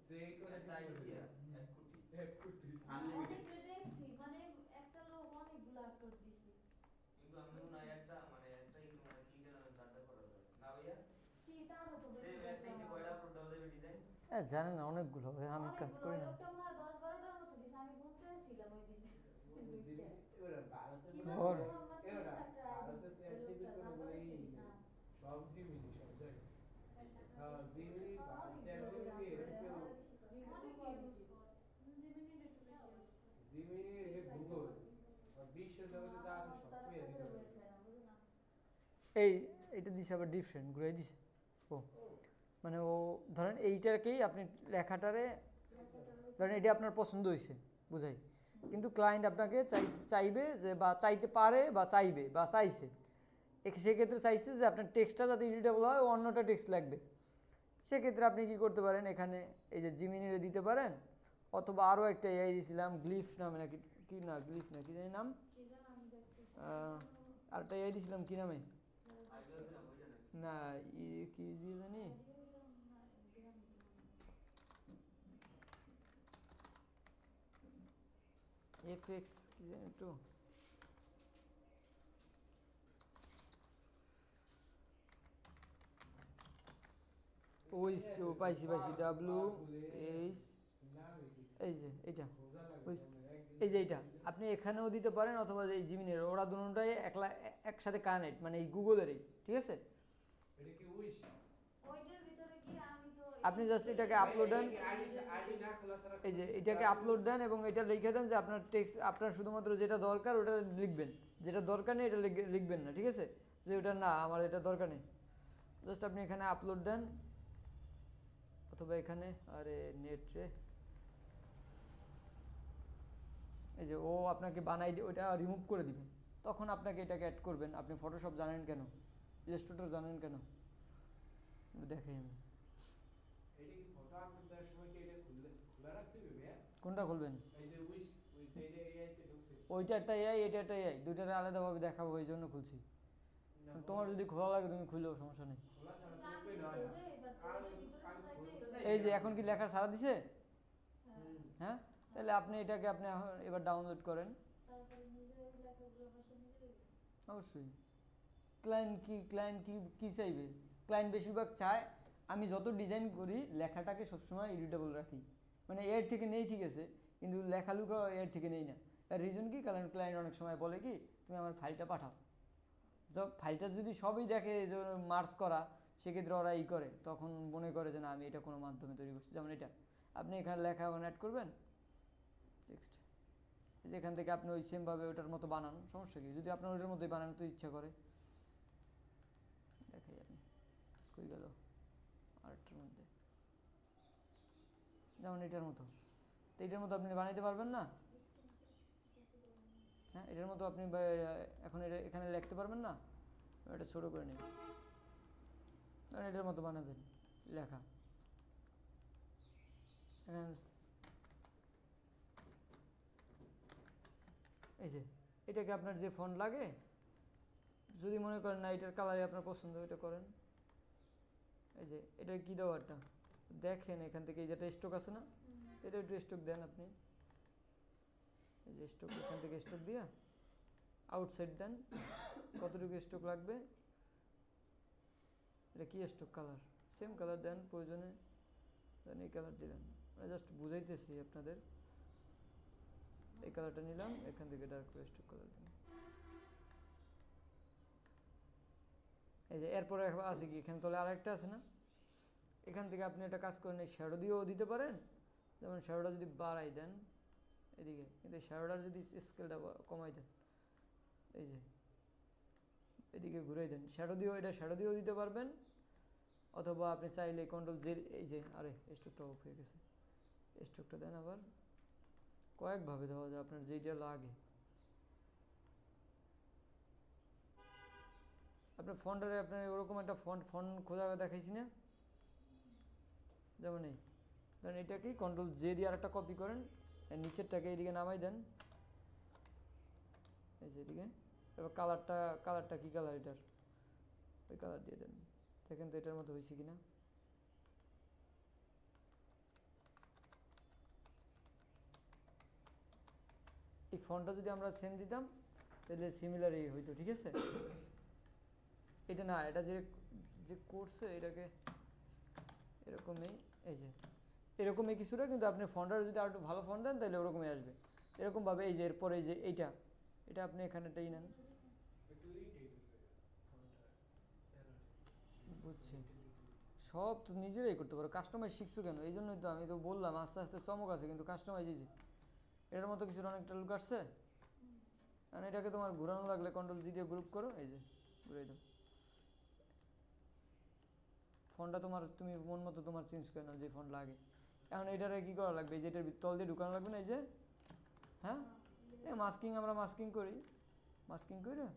যে করে
একটা আইডিয়া 1 কোটি।
1 কোটি
আনলিমিটেড।
অনেকগুলো দেখছি, মানে একটা লোক অনেকগুলো আপলোড দিছে।
কিন্তু আমি মনে হয় একটা মানে একটাই তোমার কি কেন চারটা করা যায় না ভাইয়া?
কি তার হতো
সেম একটাই কি কয়টা আপলোড দেওয়া যাবে ডিজাইন?
হ্যাঁ জানেন না, অনেকগুলো হবে, আমি কাজ করি না।
লোকটা মনে হয় 10-12টার মতো দিছে, আমি গুনতেছিলাম ওই দিন।
এবারে ভারতে
কি
বলে
ওর-
এবারে ভারতে সেন্টিফিক করে বলে এই সব জিমিনি সব জায়গায় হ্যাঁ জিমিনি চ্যাট জিমিনি এরকম জিমিনি যে গুগল আর বিশ্ব জগতে যা আছে সব পেয়ে দিতে পারে
এই এটা দিছে আবার ডিফারেন্ট ঘুরাই দিছে। ও মানে ও ধরেন এইটাকেই আপনি লেখাটারে ধরেন এটা আপনার পছন্দ হয়েছে বুঝাই, কিন্তু ক্লায়েন্ট আপনাকে চাইবে যে বা চাইতে পারে বা চাইবে বা চাইছে, সেক্ষেত্রে চাইছে যে আপনার টেক্সটটা যাতে এডিটেবল হয় ও অন্যটা টেক্সট লাগবে। সেক্ষেত্রে আপনি কি করতে পারেন, এখানে এই যে জিমিনিরে দিতে পারেন, অথবা আরও একটা এআই দিয়েছিলাম গ্লিফ নামে নাকি, কি না গ্লিফ না কি জানি নাম, আরেকটা এআই দিয়েছিলাম কি নামে,
আইডিয়া দিলাম ওইটা নাকি?
না কি দিয়ে জানি, এফএক্স কি জানি একটু, ওই পাইছি ডাব্লিউ এইচ, এই যে এইটা এই যে এইটা আপনি এখানেও দিতে পারেন, অথবা এই জিমিনের, ওরা দুটোটাই একসাথে কানেক্ট, মানে এই গুগলেরই, ঠিক আছে।
এটা কি উইশ
ওইটার ভিতরে কি আমি তো
আপনি জাস্ট এটাকে আপলোড দেন,
আইডি না খোলা ছাড়া
এই যে এটাকে আপলোড দেন এবং এটা লিখে দেন যে আপনার টেক্সট, আপনার শুধুমাত্র যেটা দরকার ওটা লিখবেন, যেটা দরকার নেই এটা লিখবেন না, ঠিক আছে। যে ওটা না আমার এটা দরকার নেই, জাস্ট আপনি এখানে আপলোড দেন, অথবা এখানে আরে নেট রে, এই যে ও আপনাকে বানাই দিয়ে ওটা রিমুভ করে দিবে, তখন আপনাকে এটাকে অ্যাড করবেন। আপনি ফটোশপ জানেন কেন, ইলাস্ট্রেটর জানেন কেন, দেখাই আমি।
এটা কি ফটো আপলোড দেওয়ার সময় কি এটা খোলা রাখতে হবে ভাইয়া?
কোনটা খুলবেন,
এই যে উইশ ওই যে এআই তে ঢুকছে
ওইটা একটা এআই এটা একটা এআই, দুইটারে আলাদাভাবে দেখাবো এই জন্য খুলছি। তোমার যদি খোলা লাগে তুমি খুললেও সমস্যা নেই।
খোলা ছাড়া তো
আমি
উপায়
তো
নয় না
দেই, বাট
আমি
ওইটার ভিতরে
আমি
তো
খুলতে
থাকলে
যাই
এই যে এখন কি লেখা সারা দিছে,
হুম।
হ্যাঁ, তাহলে আপনি এটাকে আপনি এবার ডাউনলোড করেন।
তারপরে নিজে লেখাগুলো ভাষা নিজে
অবশ্যই ক্লায়েন্ট কি চাইবে, ক্লায়েন্ট বেশিরভাগ চায় আমি যত ডিজাইন করি লেখাটাকে সবসময় এডিটেবল রাখি, মানে এর থেকে নেই ঠিক আছে, কিন্তু লেখালুকা এর থেকে নেই না। তার রিজন কি, কারণ ক্লায়েন্ট অনেক সময় বলে কি তুমি আমার ফাইলটা পাঠাও, ফাইলটা যদি সবই দেখে যে মার্চ করা, সেক্ষেত্রে ওরা ই করে, তখন মনে করে যে না আমি এটা কোনো মাধ্যমে তৈরি করছি। যেমন এটা আপনি এখানে লেখা এখন অ্যাড করবেন টেক্সট, যেখান থেকে আপনি ওই সেমভাবে ওটার মতো বানান, সমস্যা কি, যদি আপনার ওটার মতোই বানানো তো ইচ্ছা করে। দেখাই আমি কই গেল আরেকটার মধ্যে, যেমন এটার মতো, তো এটার মতো আপনি বানাইতে পারবেন না, হ্যাঁ, এটার মতো আপনি এখন এটা এখানে লিখতে পারবেন না, এটা ছোট করে নিন, এটার মতো বানাবেন লেখা। এই যে এটাকে আপনার যে ফন্ট লাগে, যদি মনে করেন না এটার কালারই আপনার পছন্দ, এটা করেন। এই যে এটা কি দেওয়ারটা দেখেন এখান থেকে, এই যেটা স্টক আছে না, এটা একটু স্টক দেন আপনি। এই যে স্টক, এখান থেকে স্টক দিয়া আউটসাইড দেন, কতটুকু স্টক লাগবে, এটা কি স্টক কালার, সেম কালার দেন প্রয়োজনে, দেন এই কালার দিলেন, মানে জাস্ট বুঝাইতেছি আপনাদের। এই কালারটা নিলাম, এখান থেকে ডার্ক করে স্টক কালার দিলাম। এই যে এরপরে আছে কি, এখানে তাহলে আরেকটা আছে না, এখান থেকে আপনি একটা কাজ করেন, এই শ্যাডো দিয়েও দিতে পারেন। যেমন শ্যাডোটা যদি বাড়াই দেন এদিকে, কিন্তু শ্যাডোটার যদি স্কেলটা কমাই দেন, এই যে এদিকে ঘুরাই দেন, শ্যাডো দিয়েও, এটা শ্যাডো দিয়েও দিতে পারবেন। অথবা আপনি চাইলে কন্ট্রোল জে, এই যে আরে স্ট্রোকটা অফ হয়ে গেছে, স্ট্রোকটা দেন আবার, কয়েকভাবে দেওয়া যায় আপনার যেটা লাগে। আপনার ফন্টারে আপনার ওরকম একটা ফন্ট খোঁজা দেখাইছি না, যেমন এই ধরেন এটাকেই কন্ট্রোল জে দিয়ে আর একটা কপি করেন, নিচেরটাকে এইদিকে নামাই দেন, এই যে এদিকে। এবার কালারটা কি কালার এটার, ওই কালার দিয়ে দেন, দেখেন তো এটার মতো হয়েছে কিনা। এই ফন্টটা যদি আমরা সেম দিতাম তাহলে সিমিলারই হইতো, ঠিক আছে। এটা না, এটা যে যে করছে এটাকে এরকমই, এই যে এরকমই কিছুটা, কিন্তু আপনি ফন্টটা যদি আর একটু ভালো ফন্ট দেন তাহলে ওরকমই আসবে। এরকমভাবে এই যে এরপরে এই যে এটা আপনি এখানেটাই নেন, বুঝছি। সব তো নিজেরাই করতে পারো, কাস্টমাইজ শিখছো কেন? এই জন্যই তো আমি তো বললাম আস্তে আস্তে চমক আছে, কিন্তু কাস্টমাইজ এই যে এটার মতো কিছুর অনেকটা লুক আসছে। কারণ এটাকে তোমার ঘোরানো লাগলে কন্ট্রোল জি দিয়ে গ্রুপ করো, এই যে ঘুরাই দাও। ফন্টটা তোমার তুমি মন মতো তোমার চেঞ্জ করে নাও যে ফন্ট লাগে। এখন এটারে কি করা লাগবে, এই যে এটার তল দিয়ে ঢুকানো লাগবে না, এই যে হ্যাঁ, এই মাস্কিং আমরা মাস্কিং করি, মাস্কিং করে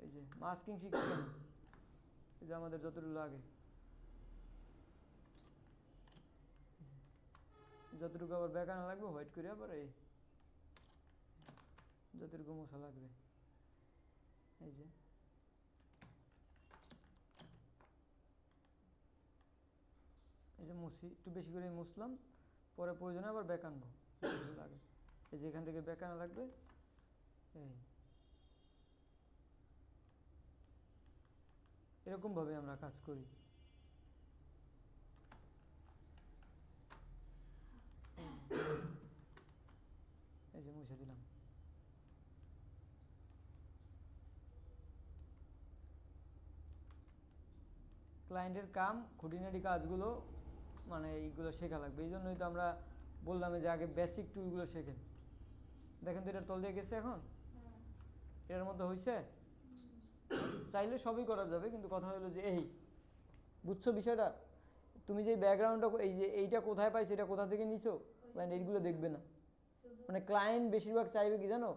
এই যে মাস্কিং শিখছি, এই যে আমাদের যতটুকু লাগে, যতটুকু আবার বেকানো লাগবে হোয়াইট করে, আবার এই যতটুকু মশা লাগবে, এই যে এই যে মুছি, একটু বেশি করে মুছলাম, পরে প্রয়োজনে আবার বেকানবো লাগে, এই যে এখান থেকে বেকানো লাগবে, এই এরকমভাবে আমরা কাজ করি। এই যে মুছে দিলাম। ক্লায়েন্টের কাম খুঁটিনাটি কাজগুলো মানে এইগুলো শেখা লাগবে, এই জন্যই তো আমরা বললাম যে আগে বেসিক টুলগুলো শেখেন। দেখেন তো এটার তল দিয়ে গেছে, এখন এটার মধ্যে হয়েছে, চাইলে সবই করা যাবে, কিন্তু কথা হলো যে এই বুঝছো বিষয়টা, তুমি যে ব্যাকগ্রাউন্ডটা এই যে এইটা কোথায় পাইছো, এটা কোথা থেকে নিছো, ক্লায়েন্ট এইগুলো দেখবে না। মানে ক্লায়েন্ট বেশিরভাগ চাইবে কি জানো,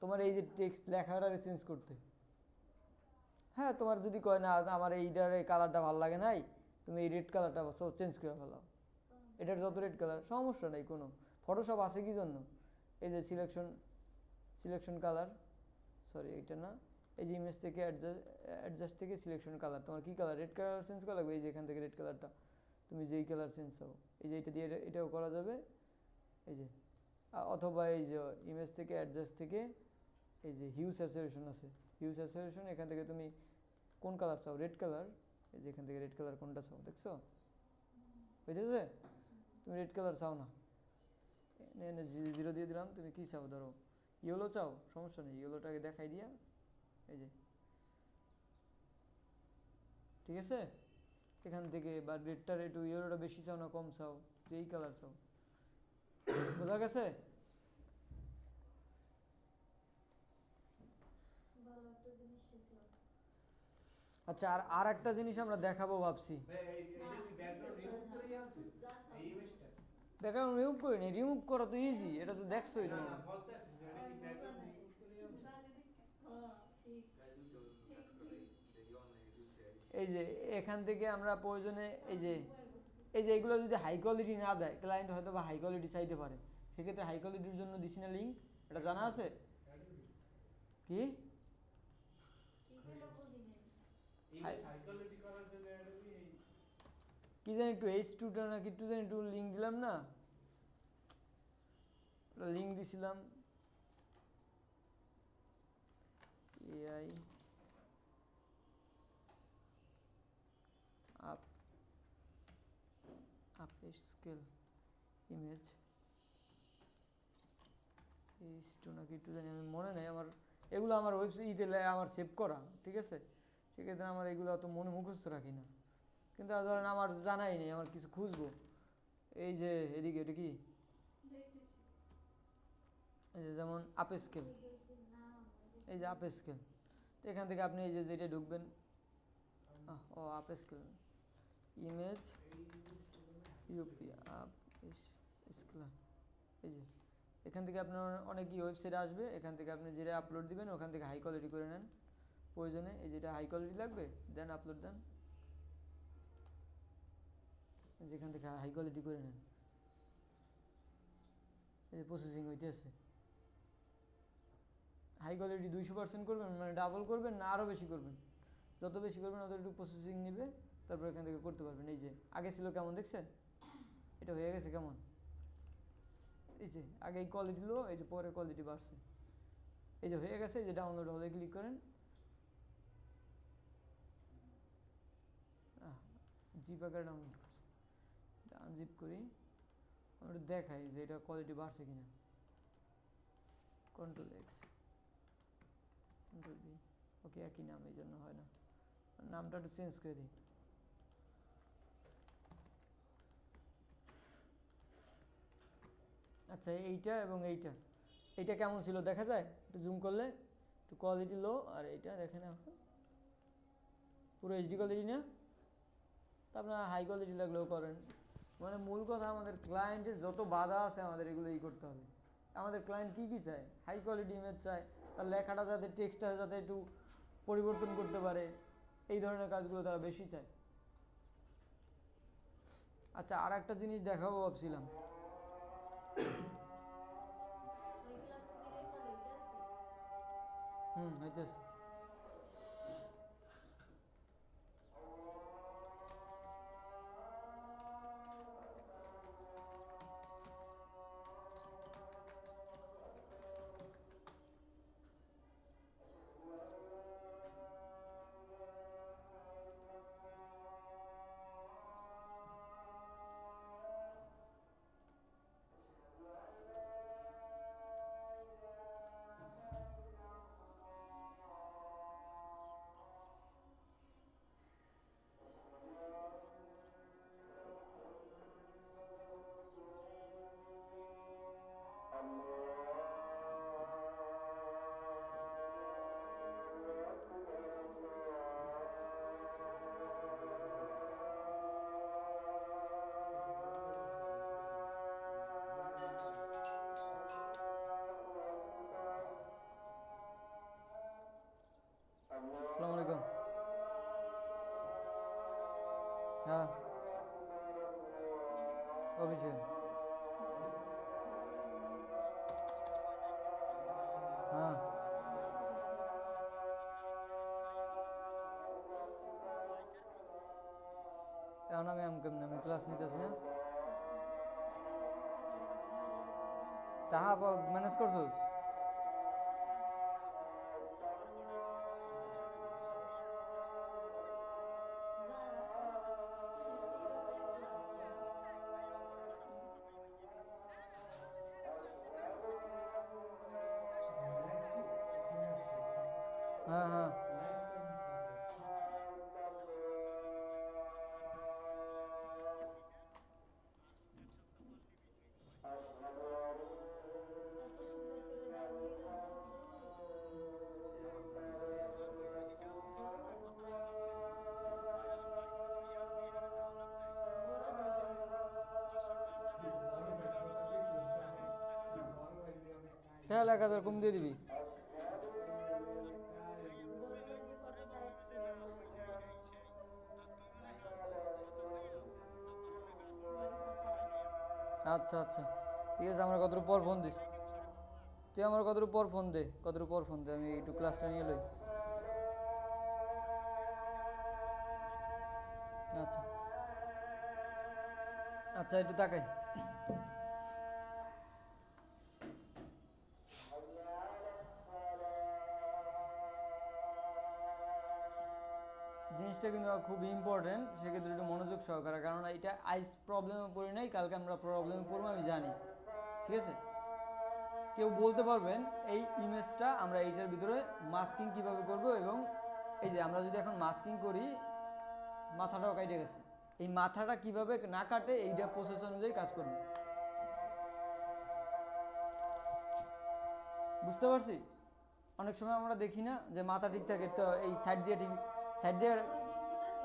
তোমার এই যে টেক্সট লেখাটা চেঞ্জ করতে। হ্যাঁ, তোমার যদি কয় না আমার এইটার এই কালারটা ভালো লাগে নাই, তুমি এই রেড কালারটা চেঞ্জ করে ফেলাও, এটার যত রেড কালার সমস্যা নেই কোনো। ফটোশপ আছে কি জন্য, এই যে সিলেকশন কালার, সরি এইটা না, এই যে ইমেজ থেকে অ্যাডজাস্ট থেকে সিলেকশন কালার, তোমার কী কালার, রেড কালার চেঞ্জ করা লাগবে, এই যে এখান থেকে রেড কালারটা তুমি যেই কালার চেঞ্জ চাও, এই যে এইটা দিয়ে এটাও করা যাবে। এই যে অথবা এই যে ইমেজ থেকে অ্যাডজাস্ট থেকে এই যে হিউ স্যাচুরেশন আছে, হিউ স্যাচুরেশন এখান থেকে তুমি কোন কালার চাও, রেড কালার, এই যে এখান থেকে রেড কালার কোনটা চাও, দেখছো বুঝেছে, তুমি রেড কালার চাও না, জিরো দিয়ে দিলাম, তুমি কী চাও, ধরো ইয়েলো চাও, সমস্যা নেই, ইয়েলোটাকে দেখাই দিয়া, এই যে ঠিক আছে, এখান থেকে বা রেডটার একটু ইয়েলোটা বেশি চাও না কম চাও, যেই কালার চাও, বোঝা গেছে। আচ্ছা, আর একটা জিনিস আমরা দেখাবো ভাবছি, ব্যাকগ্রাউন্ড রিমুভ করি না, রিমুভ করা তো ইজি, এটা তো দেখছোই তোমার। এই যে এখান থেকে আমরা প্রয়োজনে এই যে এগুলো যদি হাই কোয়ালিটি না দেয়, ক্লায়েন্ট হয়তো বা হাই কোয়ালিটি চাইতে পারে, সেক্ষেত্রে হাই কোয়ালিটির জন্য দিছি না লিঙ্ক, এটা জানা আছে কি?
কি হলো বুঝি নাই।
এই সাইকোলজি করার জন্য অ্যাডোবি এই
কি জানি একটু H2 না কি একটু জানি একটু লিঙ্ক দিলাম না, লিঙ্ক দিছিলাম AI up scale image H2 না কি একটু জানি, আমি মনে নেই আমার, এগুলো আমার ওয়েবসাইটে আমার সেভ করা, ঠিক আছে, সেক্ষেত্রে আমার এগুলো অত মনে মুখস্থ রাখি না, কিন্তু আর ধরেন আমার জানাই নেই, আমার কিছু খুঁজবো, এই যে এদিকে এটা কি,
দেখতেছি
এই যে যেমন আপ স্কেল, এই যে আপ স্কেল, তো এখান থেকে আপনি এই যে যেটা ঢুকবেন, ও upscale image UP upscale, এই যে এখান থেকে আপনার অনেকই ওয়েবসাইট আসবে, এখান থেকে আপনি যেটা আপলোড দিবেন ওখান থেকে হাই কোয়ালিটি করে নেন প্রয়োজনে, এই যেটা হাই কোয়ালিটি লাগবে দেন আপলোড দেন, যেখান থেকে হাই কোয়ালিটি করে নেন, এই যে প্রসেসিং হইতে আছে, হাই কোয়ালিটি 200% করবেন, মানে ডাবল করবেন না আরও বেশি করবেন, যত বেশি করবেন তত একটু প্রসেসিং নেবে, তারপর এখান থেকে করতে পারবেন। এই যে আগে ছিল কেমন দেখছেন, এটা হয়ে গেছে কেমন, এই যে আগে এই কোয়ালিটি লো, এই যে পরে কোয়ালিটি বাড়ছে, এই যে হয়ে গেছে, এই যে ডাউনলোড হলে ক্লিক করেন, জিপ আকারে ডাউনলোড করছে, এটা আনজিপ করি, আমরা দেখাই যে এটা কোয়ালিটি বাড়ছে কিনা, কন্ট্রোল এক্স কন্ট্রোল বি, ওকে একই নাম, এই জন্য হয় না, নামটা একটু চেঞ্জ করে দিই, আচ্ছা এইটা এবং এইটা কেমন ছিল দেখা যায়, একটু জুম করলে একটু কোয়ালিটি লো, আর এইটা দেখেন এখন পুরো এইচডি কোয়ালিটি না, তা আপনারা হাই কোয়ালিটি লাগলেও করেন, মানে মূল কথা আমাদের ক্লায়েন্টের যত বাধা আছে আমাদের এগুলো করতে হবে, আমাদের ক্লায়েন্ট কী চায়, হাই কোয়ালিটি ইমেজ চায়, তার লেখাটা যাতে টেক্সটটা যাতে একটু পরিবর্তন করতে পারে, এই ধরনের কাজগুলো তারা বেশি চায়। আচ্ছা আর একটা জিনিস দেখাবো ভাবছিলাম,
ওই ক্লাসটা কি রেকর্ড হইতে আছে?
হইতেছে, আসসালামু আলাইকুম, হ্যাঁ অফিসে, হ্যাঁ এখন আমি কেমন, আমি ক্লাস নিতেছি না, তাহা ম্যানেজ করছোস, হ্যাঁ হ্যাঁ তাহলে 1000 কম দিয়ে দিবি, আচ্ছা আচ্ছা ঠিক আছে, আমরা কতটুকু পর ফোন দিস, তুই আমার কতটুকু পর ফোন দে, কতটুকু পর ফোন দে, আমি একটু ক্লাসটা নিয়ে লই। আচ্ছা আচ্ছা একটু তাকাই। জিনিসটা কিন্তু খুব ইম্পর্টেন্ট, সেক্ষেত্রে একটু মনোযোগ সহকারে, কারণ এটা আইস প্রবলেমে পড়ি নাই, কালকে আমরা প্রবলেমে পড়বো আমি জানি, ঠিক আছে? কেউ বলতে পারবেন এই ইমেজটা আমরা এইটার ভিতরে মাস্কিং কিভাবে করব, এবং এই যে আমরা যদি এখন মাস্কিং করি মাথাটাও কেটে গেছে, এই মাথাটা কিভাবে না কাটে এইটা প্রসেস অনুযায়ী কাজ করবে, বুঝতে পারছি? অনেক সময় আমরা দেখি না যে মাথা ঠিক থাকে, তো এই সাইড দিয়ে ঠিক সাইড দিয়ে
ওই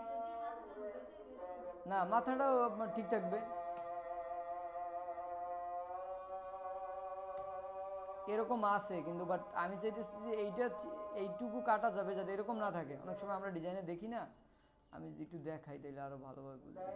বৃত্তটার ভিতর দিয়ে মাথাটা ঢুকাইতে হবে।
না, মাথাটাও আপনার ঠিক থাকবে, এরকম আছে কিন্তু, বাট আমি চাইতেছি যে এইটুকু কাটা যাবে যাতে এরকম না থাকে। অনেক সময় আমরা ডিজাইনে দেখি না, আমি যদি একটু দেখাই তাহলে আরো ভালোভাবে বুঝবে।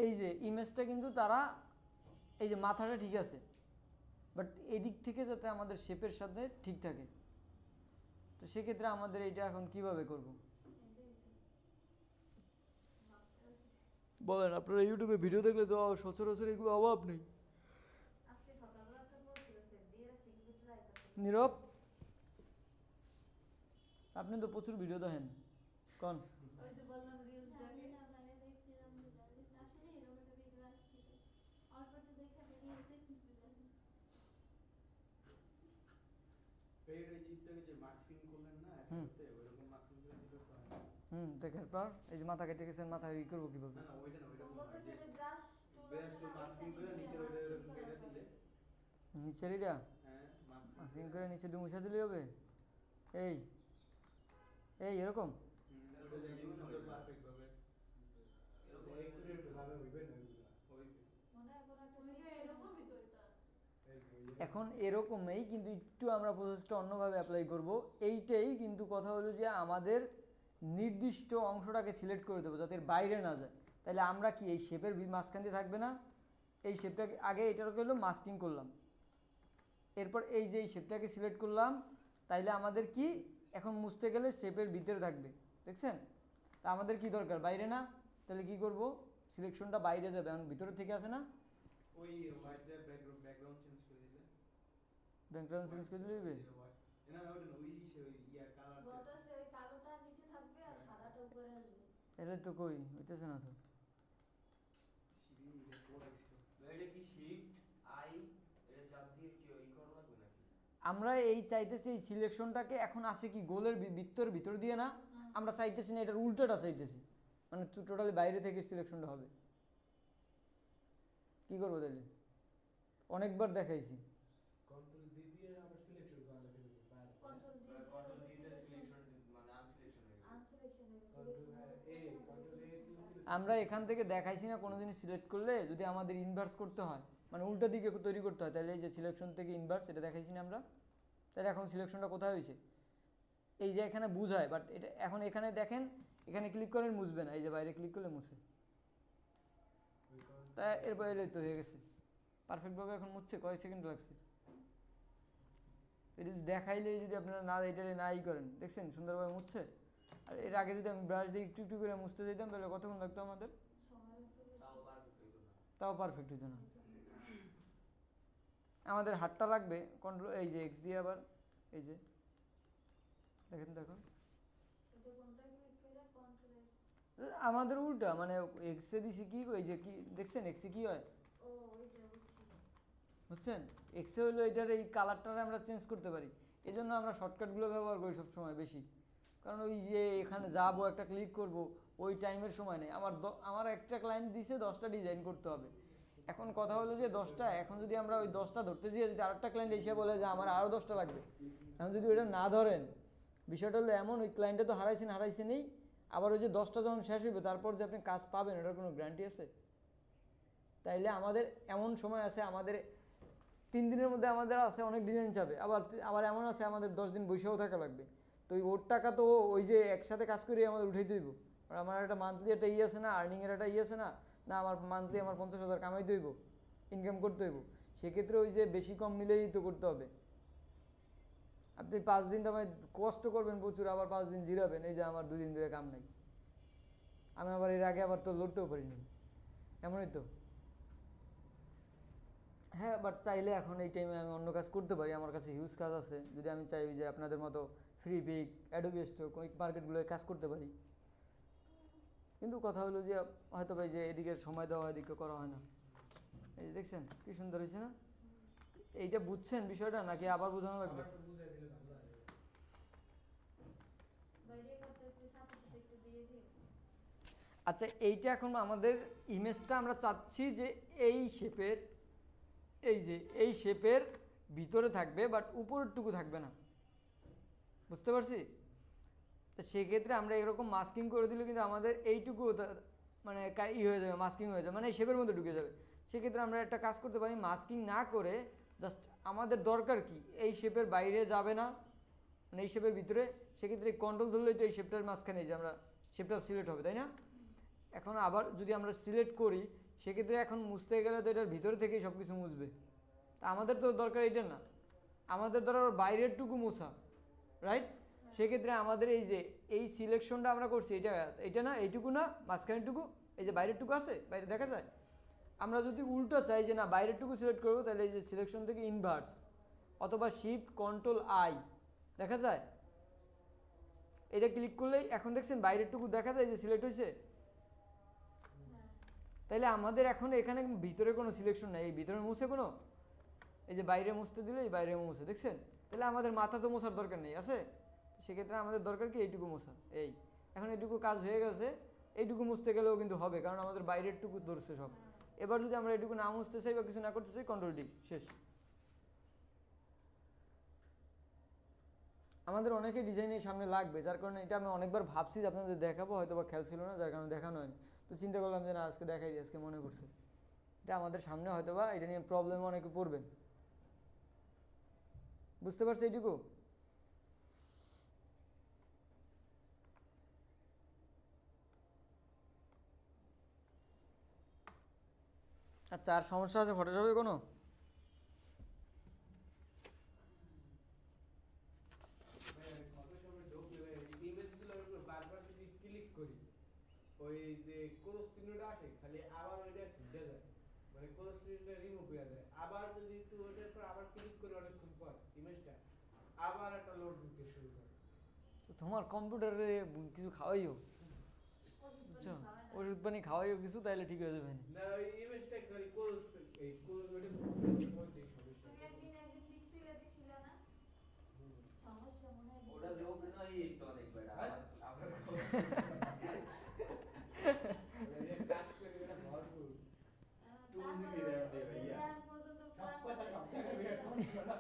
এই যে ইমেজটা কিন্তু তারা, এই যে মাথাটা ঠিক আছে, বাট এদিক থেকে যাতে আমাদের শেপের সাথে ঠিক থাকে, তো সেক্ষেত্রে আমাদের এটা এখন কিভাবে করব বলেন? আপনারা ইউটিউবে ভিডিও দেখলে তো সচরাচর এগুলো অভাব নেই। নীরব, আপনি তো প্রচুর ভিডিও দেখেন, কোন?
ওই তো বললাম রিলস
জানি
দেখে।
না ভাইয়া, দেখছিলাম আসলে এরকম একটা ভিডিও আসছিল, অল্প একটু দেখে বেরিয়েছে কিন্তু
পেয়ের ওই চিত্রকে যে মার্কসিং করলেন না
হুম।
একসাথে, ওইরকম মার্কসিং করে দিলে তো হয় না।
দেখার পর এই যে মাথা কেটে গেছেন, মাথা ই করবো কিভাবে?
না না ওইটা না, ওইরকম
বলতে
নয়, যে
যে ব্রাশ টুল
ব্রাশ
আছে
টু
না,
মার্কসিং
ওইটা
করে
দিয়ে
নিচের ওইটা
masking
এরকম
করা
কেটে
যায়।
দিলে,
নিচের এটা
হ্যাঁ মার্কসিং
মাস্কিং করে নিচে দিয়ে মুছে দিলেই হবে, এই এই এরকম।
ওটা যে সুন্দর পারফেক্ট ভাবে
এরকম একুরেট ভাবে হইবে না ওইগুলা।
হইবে।
মনে হয় কোনো একটা
ওই যে
system
এরকমই
আছে।
তো এটা আছে।
এই তো ওই যে-
এখন এরকমই, কিন্তু একটু আমরা প্রসেসটা অন্যভাবে অ্যাপ্লাই করব। এইটাই কিন্তু কথা হলো যে আমাদের নির্দিষ্ট অংশটাকে সিলেক্ট করে দেবো যাতে এর বাইরে না যায়। তাহলে আমরা কি এই শেপের মাঝখান দিয়ে থাকবে না, এই শেপটাকে আগে এটাকে হলো মাস্কিং করলাম, এরপর এই যে এই শেপটাকে সিলেক্ট করলাম, তাইলে আমাদের কি এখন মুছতে গেলে শেপের ভিতরে থাকবে, দেখছেন? তা আমাদের কি দরকার, বাইরে না, তাহলে কি করব, সিলেকশনটা বাইরে যাবে, এখন ভিতরে থেকে আসে না,
ওই হোয়াইট ব্যাকগ্রাউন্ড চেঞ্জ করে দিলে,
ব্যাকগ্রাউন্ড চেঞ্জ করে দিলে হবে?
না না ওটা না, ওই সে ওই ইয়া কালার
বলতেছে ওই কালোটা নিচে থাকবে আর সাদাটা উপরে আসবে।
এটা তো কই হইতেছে না তো।
সিঁড়ি এটা পড়েছিল।
এটা কি শিফট আই এটা চাপ দিয়ে কি ওই করা লাগবে নাকি?
আমরা এই চাইতেছি এই সিলেকশনটাকে এখন আসে কি গোলের বৃত্তর ভিতর দিয়ে না, আমরা চাইতেছি না, এটার উল্টোটা চাইতেছি, মানে টোটালি বাইরে থেকে সিলেকশনটা হবে। কি করবো তাহলে? অনেকবার দেখাইছি।
কন্ট্রোল ডি দিয়ে আবার সিলেকশন করা লাগে বাইরে।
কন্ট্রোল দিয়ে
কন্ট্রোল দিতে সিলেকশন মানে আনসিলেকশন হয়ে গেল।
আনসিলেকশন হয়ে গেছে।
কন্ট্রোল এ কন্ট্রোল এ
আমরা এখান থেকে দেখাইছি না কোনো জিনিস সিলেক্ট করলে যদি আমাদের ইনভার্স করতে হয়, মানে উল্টো দিকে তৈরি করতে হয়, তাহলে এই যে সিলেকশন থেকে ইনভার্স এটা দেখাইছি না আমরা। তাহলে এখন সিলেকশনটা কোথায় হয়েছে, এই যে এখানে বুঝায়, বাট এটা এখন এখানে দেখেন, এখানে ক্লিক করেন মুছবে না, এই যে বাইরে ক্লিক করলে মুছে, তাই এরপর এলেই তো হয়ে গেছে পারফেক্টভাবে। এখন মুছছে, কয়েক সেকেন্ড লাগছে, এটা দেখাইলেই যদি আপনারা না এটা নাই করেন, দেখছেন সুন্দরভাবে মুছছে। আর এর আগে যদি আমি ব্রাশ দিয়ে একটু একটু করে মুছতে যেতাম তাহলে কতক্ষণ লাগতো আমাদের,
সময় লাগতো বেশি।
তাও পারফেক্ট হইতো না।
তাও পারফেক্ট হতো না। আমাদের হাতটা লাগবে কন্ট্রোল, এই যে এক্স দিয়ে আবার এই যে দেখেন দেখুন,
এটা কোনটা ক্লিক করে কন্ট্রোল এক্স।
আমাদের উল্টা, মানে এক্সে দিছি কি, এই যে কি দেখছেন এক্সে কি হয়,
ও ওইটা বুঝছি।
বুঝছেন? এক্সে হলো এটার এই কালারটা আমরা চেঞ্জ করতে পারি, এই জন্য আমরা শর্টকাটগুলো ব্যবহার করি সবসময় বেশি, কারণ ওই যে এখানে যাবো একটা ক্লিক করব, ওই টাইমের সময় নেই। আমার একটা ক্লায়েন্ট দিছে 10টা ডিজাইন করতে হবে। এখন কথা হলো যে 10টা, এখন যদি আমরা ওই 10টা ধরতে যাই, যদি আরেকটা ক্লায়েন্ট এসে বলে যে আমার আরও 10টা লাগবে, এখন যদি ওইটা না ধরেন, বিষয়টা হলো এমন, ওই ক্লায়েন্টে তো হারাইছেনই, আবার ওই যে 10টা যখন শেষ হইবে তারপর যে আপনি কাজ পাবেন এটার কোনো গ্যারান্টি আছে? তাইলে আমাদের এমন সময় আছে, আমাদের 3 দিনের মধ্যে আমাদের আছে অনেক ডিজাইন চাবে, আবার এমন আছে আমাদের 10 দিন বসেও থাকা লাগবে। তো ওর টাকা তো ওই যে একসাথে কাজ করে আমাদের উঠাই দিব। আর আমার একটা মান্থলি একটা আছে না, আর্নিংয়ের একটা আছে না, না আমার মান্থলি আমার 50,000 কামাইতে হইব, ইনকাম করতে হইব, সেক্ষেত্রে ওই যে বেশি কম মিলেই তো করতে হবে। আপনি 5 দিন তো আমায় কষ্ট করবেন প্রচুর, আবার 5 দিন জিরাবেন, এই যে আমার 2 দিন ধরে কাম নাই, আমি আবার এর আগে আবার তো লড়তেও পারিনি, এমনই তো। হ্যাঁ, বাট চাইলে এখন এই টাইমে আমি অন্য কাজ করতে পারি, আমার কাছে হিউজ কাজ আছে। যদি আমি চাই যে আপনাদের মতো ফ্রি পিক, অ্যাডোবি স্টোক, ওই মার্কেটগুলোয় কাজ করতে পারি, কিন্তু কথা হলো যে হয়তো ভাই যে এদিকে সময় দেওয়া হয়, এদিকে করা হয় না। এই যে দেখছেন কি সুন্দর হয়েছে না? এইটা বুঝছেন বিষয়টা, নাকি আবার বোঝানো লাগবে?
আমারটা বুঝাই দিলে ভালো হয়।
বাইরে করতে একটু সাথে সাথে একটু দিয়ে দিই।
আচ্ছা, এইটা এখন আমাদের ইমেজটা আমরা চাচ্ছি যে এই শেপের, এই শেপের ভিতরে থাকবে, বাট উপরেরটুকু থাকবে না, বুঝতে পারছি? তো সেক্ষেত্রে আমরা এরকম মাস্কিং করে দিলে কিন্তু আমাদের এইটুকু মানে হয়ে যাবে, মাস্কিং হয়ে যাবে, মানে এই শেপের মধ্যে ঢুকে যাবে। সেক্ষেত্রে আমরা একটা কাজ করতে পারি, মাস্কিং না করে জাস্ট আমাদের দরকার কি এই শেপের বাইরে যাবে না, মানে এই শেপের ভিতরে, সেক্ষেত্রে কন্ট্রোল ধরলেই তো এই শেপটার মাঝখানে যে আমরা শেপটা সিলেক্ট হবে, তাই না? এখন আবার যদি আমরা সিলেক্ট করি, সেক্ষেত্রে এখন মুছতে গেলে তো এটার ভিতরে থেকেই সব কিছু মুছবে। তা আমাদের তো দরকার এটা না, আমাদের দরকার বাইরেরটুকু মোছা, রাইট? সেক্ষেত্রে আমাদের এই যে এই সিলেকশনটা আমরা করছি, এটা না, এইটুকু না, মাঝখানেরটুকু, এই যে বাইরেরটুকু আছে, বাইরে দেখা যায়। আমরা যদি উল্টো চাই যে না বাইরেরটুকু সিলেক্ট করবো, তাহলে এই যে সিলেকশন থেকে ইনভার্স অথবা শিফট কন্ট্রোল আই, দেখা যায় এটা ক্লিক করলেই এখন দেখছেন বাইরেরটুকু দেখা যায় যে সিলেক্ট হয়েছে। তাইলে আমাদের এখন এখানে ভিতরে কোনো সিলেকশন নাই, এই ভিতরে মুছে কোনো, এই যে বাইরে মুছতে দিলে এই বাইরে মুছে, দেখছেন? তাহলে আমাদের মাথা তো মোছার দরকার নেই, আছে? সেক্ষেত্রে আমাদের দরকার কি এইটুকু মোছা। এই এখন এইটুকু কাজ হয়ে গেছে, এইটুকু মুছতে গেলেও কিন্তু হবে, কারণ আমাদের বাইরেরটুকু ধরছে সব। এবার যদি আমরা এইটুকু না মুছতে চাই বা কিছু না করতে চাই, কন্ট্রোল ডি, শেষ। আমাদের অনেকে ডিজাইনের সামনে লাগবে, যার কারণে এটা আমি অনেকবার ভাবছি যে আপনাদের দেখাবো, হয়তো বা খেয়াল ছিল না, যার কারণে দেখানো হয়নি। তো চিন্তা করলাম যে না আজকে দেখাই দিই, আজকে মনে পড়ছে। এটা আমাদের সামনে হয়তো বা এটা নিয়ে প্রবলেম অনেকে পড়বেন, বুঝতে পারছি এইটুকু? আচ্ছা, আর সমস্যা আছে ফটোশপে কোনো?
ফটোশপে ঢুকলে ইমেজগুলোর উপর বারবার যদি ক্লিক করি, ওই যে ক্রস চিহ্নটা আসে, খালি আবার ওইটা ছুটে যায়, মানে ক্রস চিহ্নটা রিমুভ হয়ে যায়। আবার যদি একটু ওইটার পর আবার ক্লিক করি অনেকক্ষণ পর ইমেজটা আবার একটা লোড দিতে শুরু করে।
তো তোমার কম্পিউটারে কিছু খাওয়াইও, বুঝছো? ওষুধ পানি খাওয়াইও কিছু, তাইলে ঠিক হয়ে যাবে।
না ওই ইমেজটা খালি ক্রস এই ক্রস ওইটা মধ্যে সমস্যা।
তুমি একদিন পিক তুলে দিছিল না? সমস্যা মনে হয়
ওটা দেবো কিনা এই তো অনেক বেড়া আমার
কাজ করে এটা ভরপুর
GB RAM দেবে, ইয়া।
এখন পর্যন্ত
সব কথা সব জায়গায় বের করা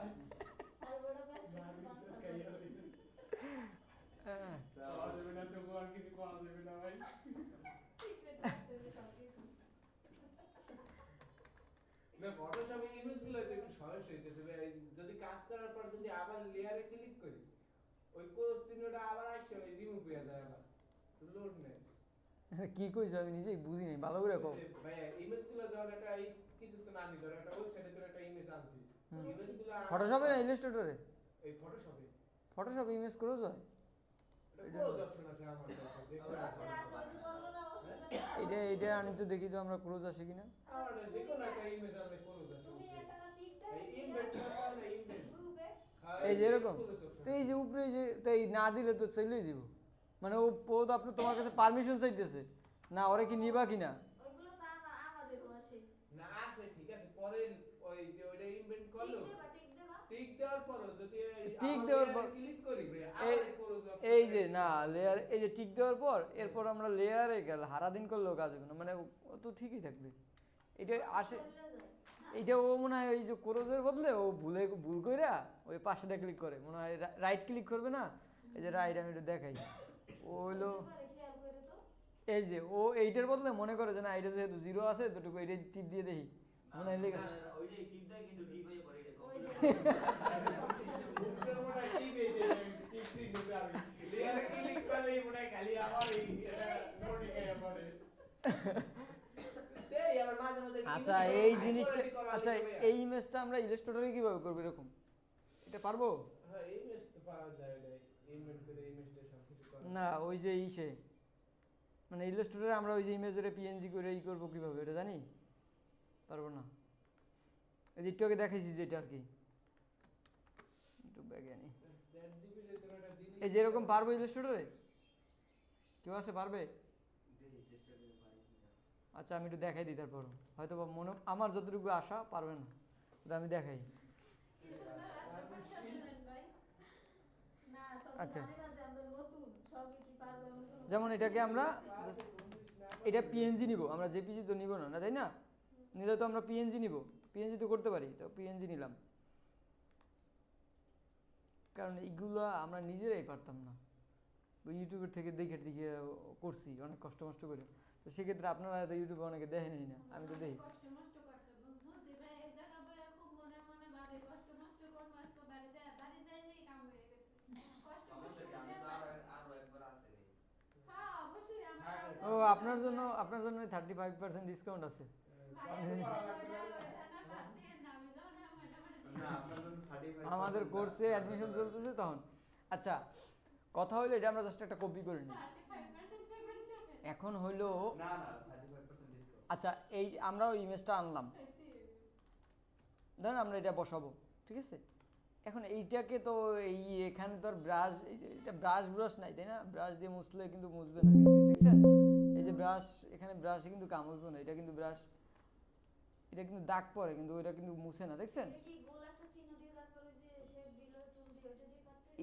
আর বড় ব্যস্ত
হ্যাঁ,
আর দেবে না তো আর কিছু করা যাবে না ভাই।
সিক্রেট রাখতে হবে সবকিছু।
না ফটোশপে ইমেজগুলো একটু সমস্যা হইতেছে ভাই, যদি কাজ করার পর যদি আবার লেয়ারে ক্লিক করি, ওই ক্রস চিহ্নটা আবার আসে, ওই রিমুভ হয়ে যায়, আবার তো লোড নেয়।
কি কইছো আমি নিজেই বুঝি নাই, ভালো করে কও।
ভাই ইমেজগুলো যখন একটা এই কিছু তো না নি, ধরো একটা ওয়েবসাইটে ধরো একটা ইমেজ আনছি, ইমেজগুলো
ফটোশপে না ইলাস্ট্রেটরে?
এই ফটোশপে
ফটোশপে ইমেজ করে যায়,
এটা ক্লোজ অপশন আছে আমার কাছে, যে কোনো
রাতে আসো যে বললো না ওষুধটা
এটা আনিতে দেখি তো আমরা ক্লোজ আসে কিনা।
আর যে কোনো একটা ইমেজ আনলে ক্লোজ আছে।
তুমি একটা না পিক
এই
দেখাইছিলে
ইনভেন্টটা পাওয়া না ইনভেন্ট,
গ্রুপে?
এই যে এরকম, তো এই যে উপরে যে তাই না দিলে তো চলেই যাব, মানে ও তো আপনি তোমার কাছে পারমিশন চাইতেছে না, ওরা কি নিবা কিনা?
ওইগুলো তো আমাদেরও আছে।
না আসে, ঠিক আছে, পরে ওই যে ওইটা ইনভেন্ট করলো,
টিক দেবা
টিক দেওয়ার পরও যদি
টিক দেওয়ার পর
ক্লিক করি ভাই
এই
আবার ক্রস
এই যে না লেয়ার এই যে টিক দেওয়ার পর এরপর আমরা লেয়ারে গেল হারাদিন করলেও কাজ হবে না, মানে ও তো ঠিকই থাকবে। এটা আসে এইটা ও মনে হয় ওই যে ক্রোজের বদলে ও ভুল কইরা ওই পাশেটা ক্লিক করে, মনে হয় রাইট ক্লিক করবে না, এই যে রাইট আমি একটু দেখাই, ও হইলো এই যে ও এইটার বদলে মনে করে যে না এটা যেহেতু 0 আছে দুটুকু এইটা টিপ দিয়ে দেখি মনে হয় লেগে
ওইটাই টিপ দেয় কিন্তু ডিপ হয়ে পড়ে এটা
মুখের মনে হয় টিপ এই যে টিপ দিই দিতে আমি লেয়ারে ক্লিক করলেই মনে হয় খালি আমার এই নোটিফিকেশন পড়ে সেই আবার মাঝে মাঝে
আচ্ছা এই জিনিসটা আচ্ছা এই ইমেজটা আমরা ইলাস্ট্রেটরে কিভাবে করব এরকম, এটা পারবো?
হ্যাঁ এই ইমেজ তো পাওয়া যায় না, ইমেজ করে ইমেজটা সবকিছু করা
না ওই যে ইসে মানে ইলাস্ট্রেটরে আমরা ওই যে ইমেজের পিএনজি করে ই করব কিভাবে এটা জানি, পারবো না। এই যে একটু আগে দেখাইছি যেটা আর কি, একটু ব্যাগে আনি।
চ্যাট জিপিটি তো একটা জিনিস
এই যে এরকম পারবো ইলাস্ট্রেটরে, কেউ আছে পারবে?
দেখি চেষ্টা করে পারি কিনা।
আচ্ছা আমি একটু দেখাই দিই, তারপর হয়তো বা মনে আমার যতটুকু আশা পারবে না, কিন্তু আমি দেখাই। আচ্ছা। যেমন এটাকে আমরা এটা পিএনজি নিব, আমরা জেপিজি তো নিব না, না তাই না? নিলে তো আমরা পিএনজি নিব, পিএনজি তো করতে পারি, তো পিএনজি নিলাম, কারণ এইগুলো আমরা নিজেরাই পারতাম না, ওই ইউটিউবের থেকে দেখে দেখে করছি অনেক কষ্ট মষ্ট করে, তো সেক্ষেত্রে আপনারা তো ইউটিউবে অনেকে দেখেনি না, আমি তো দেখি।
কষ্ট মষ্ট করতে বন্ধু যে ভাই এই জায়গা বইয়া খুব মনে মনে ভাবে কষ্ট মষ্ট করব আজকে বাড়ি যাইলেই কাম হয়ে গেছে। কষ্ট মষ্ট
সমস্যা কি, আমি তো আরো একবার আসেনি।
হ্যাঁ অবশ্যই
হ্যাঁ,
আমরা
ও আপনার জন্য 35% ডিসকাউন্ট আছে।
না আপনার জন্য 35
আমাদের কোর্সে অ্যাডমিশন চলতেছে তখন। আচ্ছা কথা হইলো এটা আমরা জাস্ট একটা কপি করে নিই,
35% পেমেন্ট নেবেন
এখন হইলো
না 35% ডিসকাউন্ট।
আচ্ছা এই আমরা ওই ইমেজটা আনলাম, ধরেন আমরা এটা বসাবো, ঠিক আছে? এখন এইটাকে তো এই এখানে তো আর ব্রাশ, এই যে এটা ব্রাশ নাই তাই না, ব্রাশ দিয়ে মুছলে কিন্তু মুছবে না কিছু, দেখছেন? এই যে ব্রাশ, এখানে ব্রাশে কিন্তু কাম হইব না, এটা কিন্তু ব্রাশ, এটা কিন্তু দাগ পড়ে কিন্তু ওইটা কিন্তু মুছে না, দেখছেন?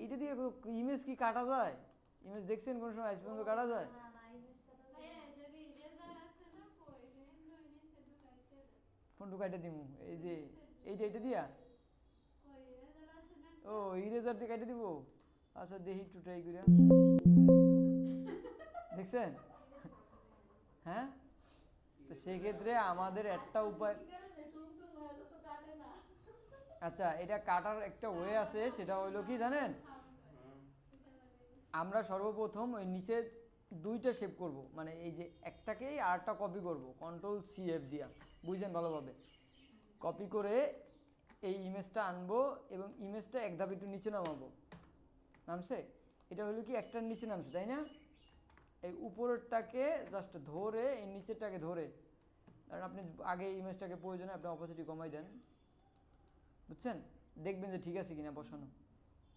এইটা দিয়ে ইমেজ কি কাটা যায়? ইমেজ দেখছেন কোন সময় আজ পর্যন্ত কাটা যায়?
ভাইয়া যদি ইরেজার আছে না কই হেন জইনি সেটু কাটতে
ফোনটু কাটে দিমু, এই যে এইটা দিয়া
কই ইরেজার আছে না
ও ইরেজার দিয়ে কাটে দিব। আচ্ছা দেখি একটু ট্রাই করিয়া, দেখছেন? হ্যাঁ, তো সেই ক্ষেত্রে আমাদের একটা উপায়, আচ্ছা এটা কাটার একটা ওয়ে আছে, সেটা হইলো কি জানেন? আমরা সর্বপ্রথম ওই নিচে দুইটা শেপ করব, মানে এই যে একটাকেই আরেকটা কপি করব Ctrl+C+F দিয়া, বুঝছেন ভালোভাবে? কপি করে এই ইমেজটা আনবো এবং ইমেজটা এক ধাপ একটু নিচে নামাবো, নামছে? এটা হলো কি একটার নিচে নামছে তাই না? এই উপরেরটাকে জাস্ট ধরে এই নিচেরটাকে ধরে, কারণ আপনি আগে ইমেজটাকে প্রয়োজনে আপনি অপোসিটি কমাই দেন, বুঝছেন? দেখবেন যে ঠিক আছে কিনা বসানো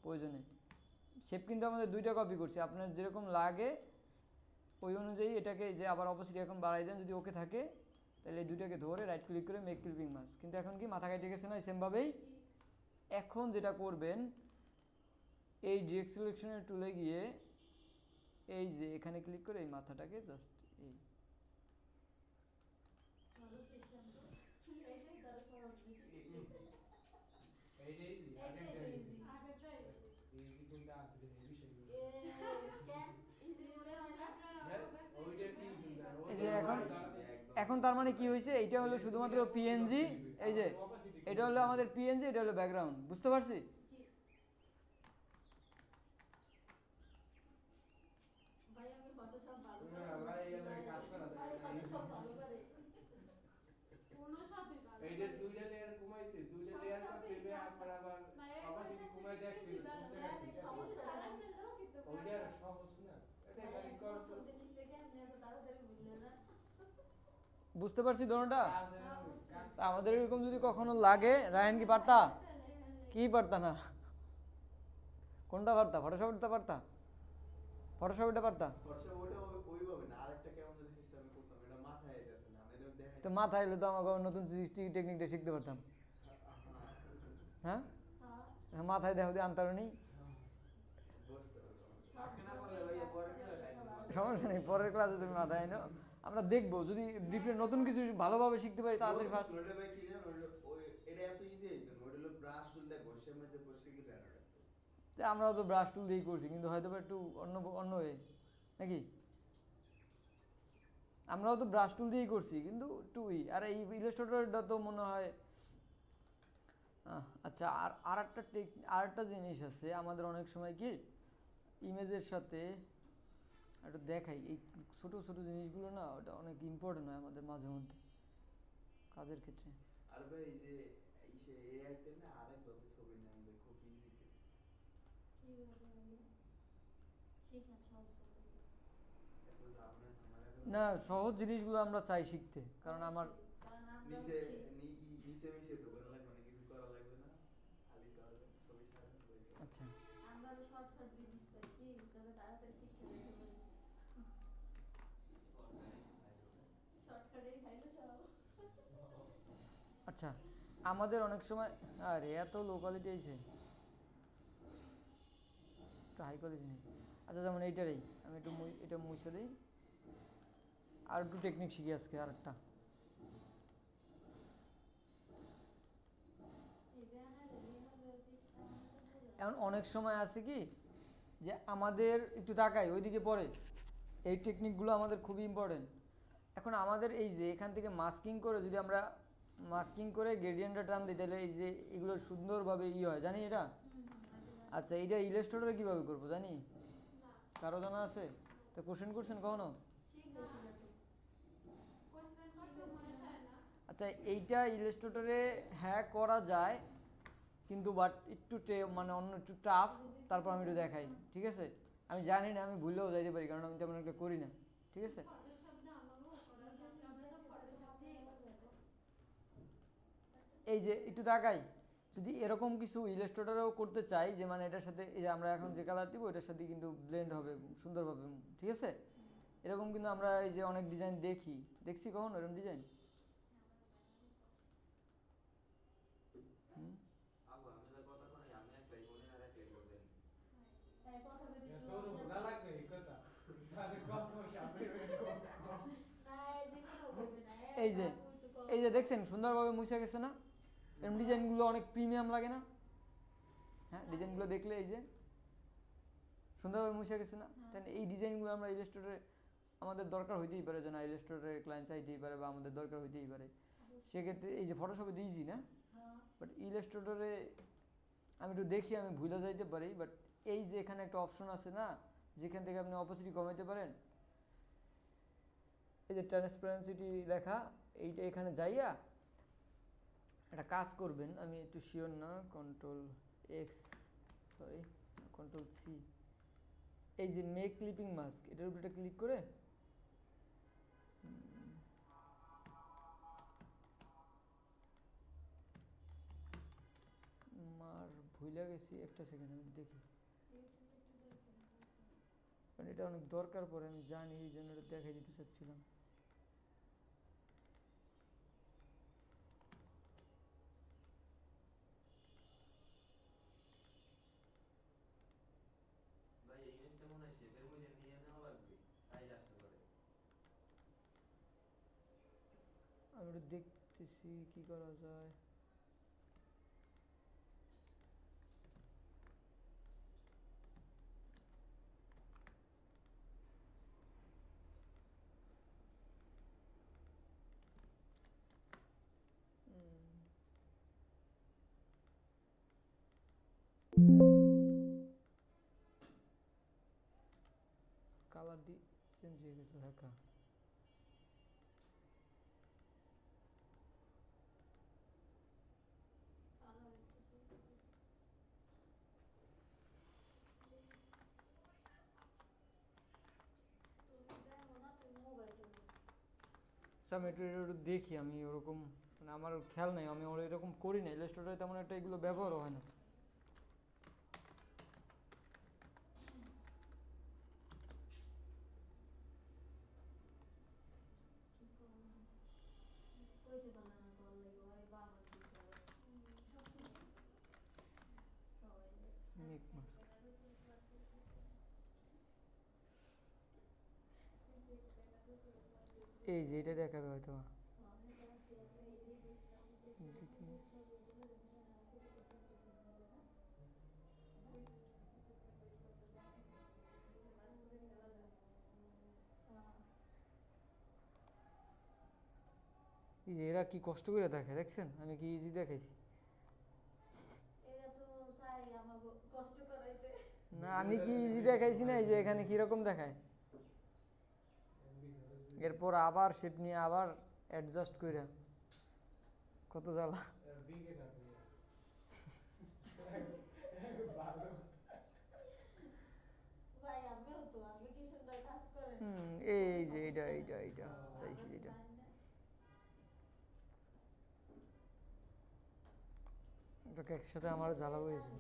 প্রয়োজনে। শেপ কিন্তু আমাদের দুইটা কপি করছি, আপনার যেরকম লাগে ওই অনুযায়ী এটাকে যে আবার অপোসিটি এখন বাড়াই দেন, যদি ওকে থাকে তাহলে এই দুইটাকে ধরে রাইট ক্লিক করে মেক ক্লিপিং মাস্ক। কিন্তু এখন কি মাথা কেটে গেছে না সেমভাবেই? এখন যেটা করবেন এই ডিরেক্ট সিলেকশনের টুলে গিয়ে এই যে এখানে ক্লিক করে এই মাথাটাকে জাস্ট এই
এইটাই ইজি
আগেটাই
ইজি কোনটা আছে এই বিষয়গুলো ওইটা কি
এই যে এখন তার মানে কি হয়েছে, এইটা হলো শুধুমাত্র পিএনজি, এই যে এটা হলো আমাদের পিএনজি, এটা হলো ব্যাকগ্রাউন্ড, বুঝতে পারছি?
এইটার দুইটা লেয়ার কমাইতে দুইটা লেয়ার করতে হবে, আবার আবার অপোসিটি কমাই দেখতে হবে ওইটা সহজ না, এটা খালি করতে
বুঝতে পারছি দোনোটা। আমাদের এরকম যদি কখনো লাগে, রায়হান কি পারতা? কি পারতা না? কোনটা পারতা? ফটোশপটা পারতা? ফটোশপটা পারতা?
খরচা ওইটা ওইভাবে না, আরেকটা কেমন যদি সিস্টেমে করতাম, এটা মাথায় যাচ্ছে না, আমি এটা দেখাই।
তো মাথায় এলে তো আমাকে নতুন টেকনিকটা শিখতে পারতাম। হ্যাঁ মাথায় দেখো দিয়ে আনতারও নেই,
বসতে হবে
আজকে না পারলে ভাইয়া পরে গেলে টাইম
সমস্যা নেই, পরের ক্লাসে তুমি মাথায় আনো, আমরা দেখবো যদি ডিফারেন্ট নতুন কিছু ভালোভাবে শিখতে পারি তাড়াতাড়ি ফার্স্ট।
ওইটা ভাই কি জানো ওই এটা এত ইজি হইতো না, ওইটা হলো ব্রাশ টুল দিয়ে ঘষের মধ্যে বসে কি রাখা লাগতো।
আমরাও তো ব্রাশ টুল দিয়েই করছি, কিন্তু হয়তো বা একটু অন্য অন্য হয়ে নাকি, আমরাও তো ব্রাশ টুল দিয়েই করছি কিন্তু একটু আর এই ইলাস্ট্রেটরটা তো মনে হয় আচ্ছা। আর একটা জিনিস আছে আমাদের অনেক সময় কি ইমেজের সাথে একটু দেখাই, এই ছোট ছোট জিনিসগুলো না ওটা অনেক ইম্পর্টেন্ট হয় আমাদের মাঝে মধ্যে কাজের ক্ষেত্রে।
আর ভাই এই যে এআই তে না আরেক ভাবে ছবি নেন যায় খুব ইজিতে। এত ঝামেলা ঝামেলা
না, সহজ জিনিসগুলো আমরা চাই শিখতে, কারণ আমার
নিচে নিচে মিশে তো করা লাগবে না, কিছু করা লাগবে না, খালি তো ছবি ছাড়া হয়ে যাবে।
আচ্ছা
আমরা শর্টকাট জিনিস চাই কি যাতে তাড়াতাড়ি শিখতে যেতে পারি। শর্টকাটেই খাইলো সব।
আচ্ছা, আমাদের অনেক সময় আরে এত লো কোয়ালিটি আইছে, একটু হাই কোয়ালিটি নেই। আচ্ছা যেমন এইটারই আমি একটু এটা মুছে দিই, আর একটু টেকনিক শিখি আজকে আর একটা। এখন অনেক সময় আছে কি যে আমাদের একটু তাকাই ওইদিকে পড়ে, এই টেকনিকগুলো আমাদের খুবই ইম্পর্টেন্ট। এখন আমাদের এই যে এখান থেকে মাস্কিং করে যদি আমরা মাস্কিং করে গ্রেডিয়েন্টটা টান দিই তাহলে এই যে এগুলো সুন্দরভাবে হয়, জানি এটা। আচ্ছা এইটা ইলাস্ট্রেটরে কীভাবে করবো জানি, কারো জানা আছে? তো কোশ্চেন করছেন কখনো? আচ্ছা এইটা ইলাস্ট্রেটরে হ্যাঁ করা যায়, কিন্তু বাট একটু মানে অন্য একটু টাফ, তারপর আমি একটু দেখাই, ঠিক আছে? আমি জানি না, আমি ভুলেও যাইতে পারি কারণ আমি তেমন একটা করি না, ঠিক আছে? এই যে একটু তাকাই, যদি এরকম কিছু ইলাস্ট্রেটরেও করতে চাই যে মানে এটার সাথে এই যে আমরা এখন যে কালার দিব এটার সাথে কিন্তু ব্লেন্ড হবে সুন্দরভাবে, ঠিক আছে? এরকম কিন্তু আমরা এই যে অনেক ডিজাইন দেখছি কখন এরকম ডিজাইন?
আবু আমি তো কথা কোন আমি একলাই বলি আর একলাই বলবেন
এই কথা যদি
তোর ঘোরা লাগবে এই কথা তাহলে কত সামনে
না এই জীবনও করবে না।
এই যে দেখছেন সুন্দরভাবে মুছে গেছে না? এরকম ডিজাইনগুলো অনেক প্রিমিয়াম লাগে না? হ্যাঁ ডিজাইনগুলো দেখলে এই যে সুন্দরভাবে মুছে গেছে না? তাহলে এই ডিজাইনগুলো আমরা ইলাস্ট্রেটরে আমাদের দরকার হইতেই পারে, যে না ইলাস্ট্রেটরে ক্লায়েন্ট চাইতেই পারে বা আমাদের দরকার হইতেই পারে, সেক্ষেত্রে এই যে ফটোশপে তো ইজি না, বাট ইলাস্ট্রেটরে আমি একটু দেখি, আমি ভুলে যাইতে পারি, বাট এই যে এখানে একটা অপশন আছে না যেখান থেকে আপনি অপোসিটি কমাইতে পারেন, এই যে ট্রান্সপারেন্সিটি লেখা, এইটা এখানে যাইয়া একটা কাজ করবেন, আমি একটু শিওর না, কন্ট্রোল সি, এই যে মেক ক্লিপিং মাস্ক এটার উপরে ক্লিক করে মার ভুলে গেছি, একটা সেকেন্ড আমি দেখি, কারণ এটা অনেক দরকার পড়ে, আমি জানি এই জন্য এটা দেখাই দিতে চাচ্ছিলাম।
ভাই এই জিনিসটা মনে হয় শেপের মধ্যে নিয়ে নেওয়া লাগবে তাই আসতে পারে।
আমি একটু দেখতেছি কি করা যায়। কালার দি চেঞ্জ হয়ে গেছিল ঢাকা। আচ্ছা আমি একটু দেখি, আমি ওরকম মানে আমার খেয়াল নেই, আমি এরকম করি না, ইলাস্ট্রেটরে তেমন একটা এগুলো ব্যবহারও হয় না।
কইতে পারলাম না তোর লাগি ওই বাবা দিছে।
Make mask. এই যে এটা দেখাবে হয়তো, দেখি। এই যে এরা কি কষ্ট করে দেখে, দেখছেন? আমি কি ইজি দেখাইছি?
এরা তো চাই আমাকে কষ্ট করাইতে।
না, আমি কি ইজি দেখাইছি না? এই যে এখানে কিরকম দেখায়, এরপর আবার শেপ নিয়ে আবার অ্যাডজাস্ট করে, কত জ্বালা।
বিগে না তুমি ভালো
ভাই আমিও তো, আমি কি সুন্দর কাজ করেন।
এই যে এইটা চাইছি, এটা এটাকে একসাথে আমার জ্বালা হয়েছে।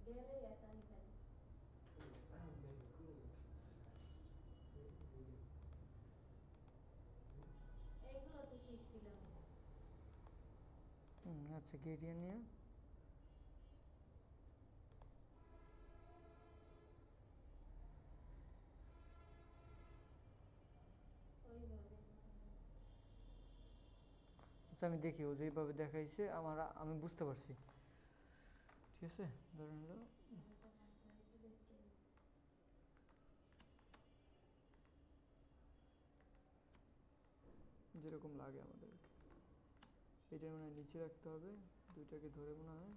গেলে একাই খাই। এইগুলো তো শিখছিলাম।
আচ্ছা, কেটিএন নিয়ে
ওইভাবে
আচ্ছা, আমি দেখি ও যেভাবে দেখাইছে আমি বুঝতে পারছি, ঠিক আছে? ধরেন হলো যেরকম লাগে আমাদের, এটা মনে হয় নিচে রাখতে হবে, দুইটাকে ধরে মনে হয়।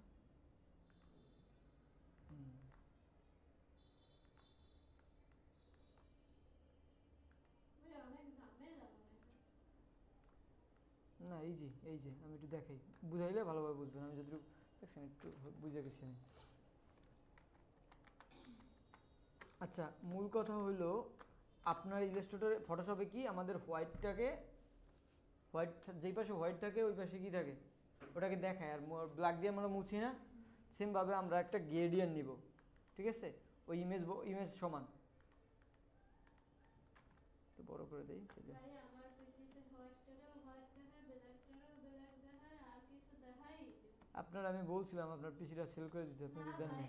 অনেক ঝামেলা মনে হয়।
না, এই যে আমি একটু দেখাই, বুঝাইলে ভালোভাবে বুঝবেন। আমি যতটুকু দেখছেন একটু বুঝে গেছি আমি। আচ্ছা, মূল কথা হলো আপনার ইলাস্ট্রেটরে ফটোশপে কি আমাদের হোয়াইটটাকে, হোয়াইট যেই পাশে হোয়াইট থাকে ওই পাশে কি থাকে ওটাকে দেখায়, আর ব্ল্যাক দিয়ে আমরা মুছি না। সেমভাবে আমরা একটা গ্রেডিয়েন্ট নিব, ঠিক আছে? ওই ইমেজ সমান, একটু বড় করে দেই।
ভাই আমার পিসিতে হোয়াইটটারও হোয়াইট দেখায়, ব্ল্যাকটারও ব্ল্যাক দেখায়, আর কিছু দেখাই।
আপনার আমি বলছিলাম আপনার পিসিটা সেল করে দিতে, আপনি দিতেন না।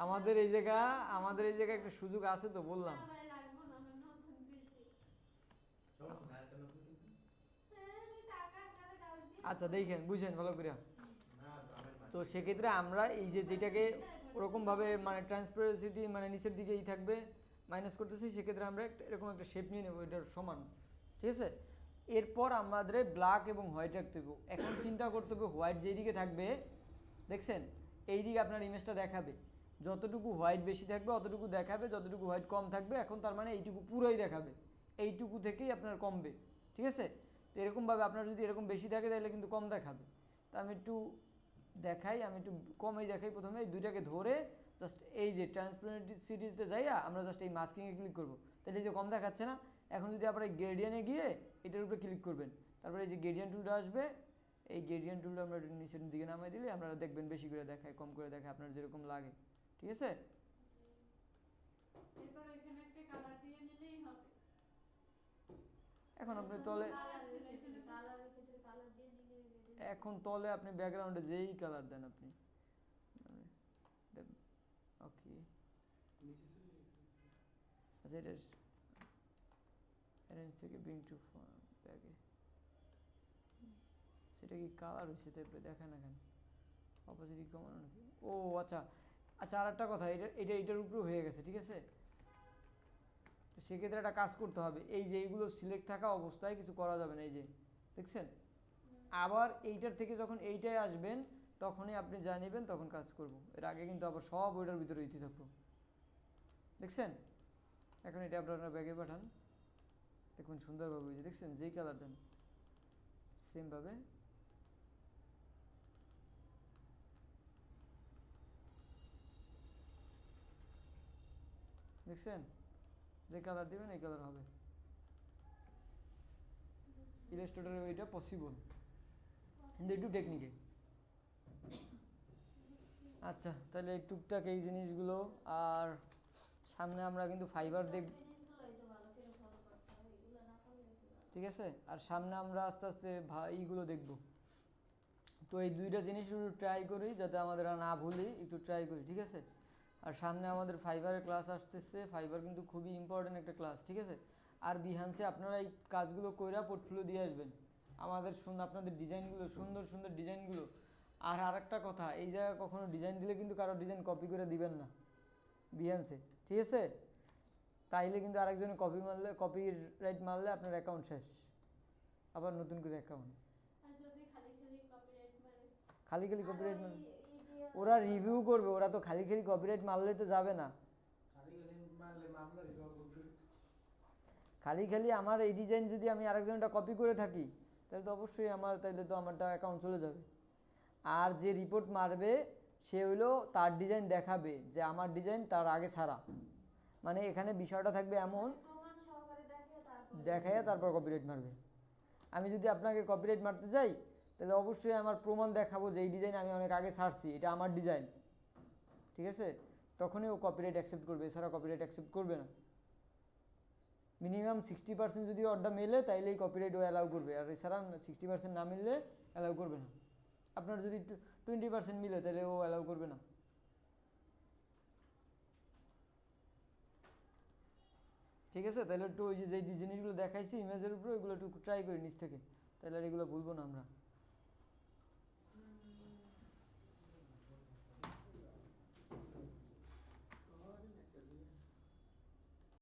আমাদের এই জায়গায় একটা সুযোগ আছে তো, বললাম।
না ভাই, লাগবো না, আমার নতুন পিসি।
সমস্যা না, একটা নতুন কিনবি।
টাকা কারে কাজ দিয়ে।
আচ্ছা, দেখেন বুঝেন ভালো করে।
না জামাই
তো সেক্ষেত্রে আমরা এই যে যেটাকে ওরকমভাবে মানে ট্রান্সপারেন্সিটি মানে নিচের দিকেই থাকবে মাইনাস করতেছি, সেক্ষেত্রে আমরা এরকম একটা শেপ নিয়ে নেবো, এটার সমান, ঠিক আছে? এরপর আমাদের ব্ল্যাক এবং হোয়াইট রাখতে হবে। এখন চিন্তা করতে হবে হোয়াইট যেই দিকে থাকবে, দেখছেন এই দিকে আপনার ইমেজটা দেখাবে। যতটুকু হোয়াইট বেশি থাকবে অতটুকু দেখাবে, যতটুকু হোয়াইট কম থাকবে, এখন তার মানে এইটুকু পুরোই দেখাবে, এইটুকু থেকেই আপনার কমবে, ঠিক আছে? তো এরকমভাবে আপনার যদি এরকম বেশি থাকে তাহলে কিন্তু কম দেখাবে। তা আমি একটু একটু কমই দেখাই। প্রথমে এই দুইটাকে ধরে জাস্ট এই যে ট্রান্সপারেন্সিটিতে যাইয়া আমরা জাস্ট এই মাস্কিংয়ে ক্লিক করবো, তাহলে এই যে কম দেখাচ্ছে না। এখন যদি আপনারা এই গ্রেডিয়েন্টে গিয়ে এটার উপরে ক্লিক করবেন, তারপরে এই যে গ্রেডিয়েন্ট টুলটা আসবে, এই গ্রেডিয়েন্ট টুলটা আমরা নিচের দিকে নামাই দিলে আপনারা দেখবেন বেশি করে দেখায়, কম করে দেখায়, আপনার যেরকম লাগে, ঠিক আছে?
এরপর এখানে একটা কালার দিয়ে নিলেই হবে।
এখন আপনি তলে,
কালারের ক্ষেত্রে কালার দিয়ে দিলে
এখন তলে আপনি ব্যাকগ্রাউন্ডে যেই কালার দেন আপনি, ওকে।
নিচে চলে গেছে।
আচ্ছা, এটা অ্যারেঞ্জ থেকে ব্রিং টু ব্যাগে, সেটা কি কালার হয়েছে তাই দেখায় না কেন? অপোজিট কমানো নাকি? ও আচ্ছা আচ্ছা, আর একটা কথা, এটার উপরেও হয়ে গেছে, ঠিক আছে? তো সেক্ষেত্রে একটা কাজ করতে হবে, এই যে এইগুলো সিলেক্ট থাকা অবস্থায় কিছু করা যাবে না, এই যে দেখছেন। আবার এইটার থেকে যখন এইটায় আসবেন তখনই আপনি যা নেবেন তখন কাজ করব, এর আগে কিন্তু আবার সব ওইটার ভিতরে ইতি থাকবো, দেখছেন? এখন এটা আপনারা ব্যাগে পাঠান, দেখুন সুন্দরভাবে, ওই যে দেখছেন যেই কালার দেন সেমভাবে দেখছেন, যে কালার দিবেন এই কালার হবে। ইলাস্ট্রেটরে ওইটা পসিবল, কিন্তু একটু টেকনিকে। আচ্ছা, তাহলে এই টুকটাক এই জিনিসগুলো, আর সামনে আমরা কিন্তু ফাইবার দেখব,
জিনিসগুলোই তো ভালো করে ফলো করতে হয়, এগুলো না করলে তো
ঠিক আছে? আর সামনে আমরা আস্তে আস্তে এইগুলো দেখব, তো এই দুইটা জিনিস একটু ট্রাই করি যাতে আমাদের আর না ভুলি, একটু ট্রাই করি, ঠিক আছে? আর সামনে আমাদের ফাইবারের ক্লাস আসতেছে, ফাইবার কিন্তু খুবই ইম্পর্টেন্ট একটা ক্লাস, ঠিক আছে? আর বিহান্সে আপনারা এই কাজগুলো কইরা পোর্টফোলিও দিয়ে আসবেন, আমাদের আপনাদের ডিজাইনগুলো, সুন্দর সুন্দর ডিজাইনগুলো। আর আরেকটা কথা, এই জায়গায় কখনো ডিজাইন দিলে কিন্তু কারো ডিজাইন কপি করে দিবেন না বিহান্সে, ঠিক আছে? তাইলে কিন্তু আরেকজনে কপি রাইট মারলে আপনার অ্যাকাউন্ট শেষ, আবার নতুন করে অ্যাকাউন্ট।
আর যদি খালি খালি কপিরাইট মারে?
খালি খালি কপিরাইট
আর
মানে
এই যে
ওরা রিভিউ করবে, ওরা তো খালি খালি কপিরাইট মারলে তো যাবে না।
খালি খালি মারলে মামলা দিতে হবে।
খালি খালি আমার এই ডিজাইন যদি আমি আরেকজনটা কপি করে থাকি তাহলে তো অবশ্যই তাহলে তো আমারটা অ্যাকাউন্ট চলে যাবে। আর যে রিপোর্ট মারবে সে হইলো তার ডিজাইন দেখাবে যে আমার ডিজাইন তার আগে ছাড়া, মানে এখানে বিষয়টা থাকবে এমন,
প্রমাণ সহকারে
দেখাইয়া তারপর কপিরাইট মারবে। আমি যদি আপনাকে কপিরাইট মারতে যাই তাহলে অবশ্যই আমার প্রমাণ দেখাবো যে এই ডিজাইন আমি অনেক আগে ছাড়ছি, এটা আমার ডিজাইন, ঠিক আছে? তখনই ও কপিরাইট অ্যাকসেপ্ট করবে, এছাড়া কপিরাইট অ্যাকসেপ্ট করবে না। মিনিমাম 60% যদি অর্ডার মেলে তাইলেই কপিরাইট ও অ্যালাউ করবে, আর এছাড়া 60% না মিললে অ্যালাউ করবে না। আপনার যদি 20% মিলে তাহলে ও অ্যালাউ করবে না। ঠিক আছে? তাহলে একটু ওই যে যেই জিনিসগুলো দেখাইছি ইমেজের উপরে ওইগুলো একটু ট্রাই করি নিচ থেকে, তাহলে আর এগুলো ভুলবো না আমরা।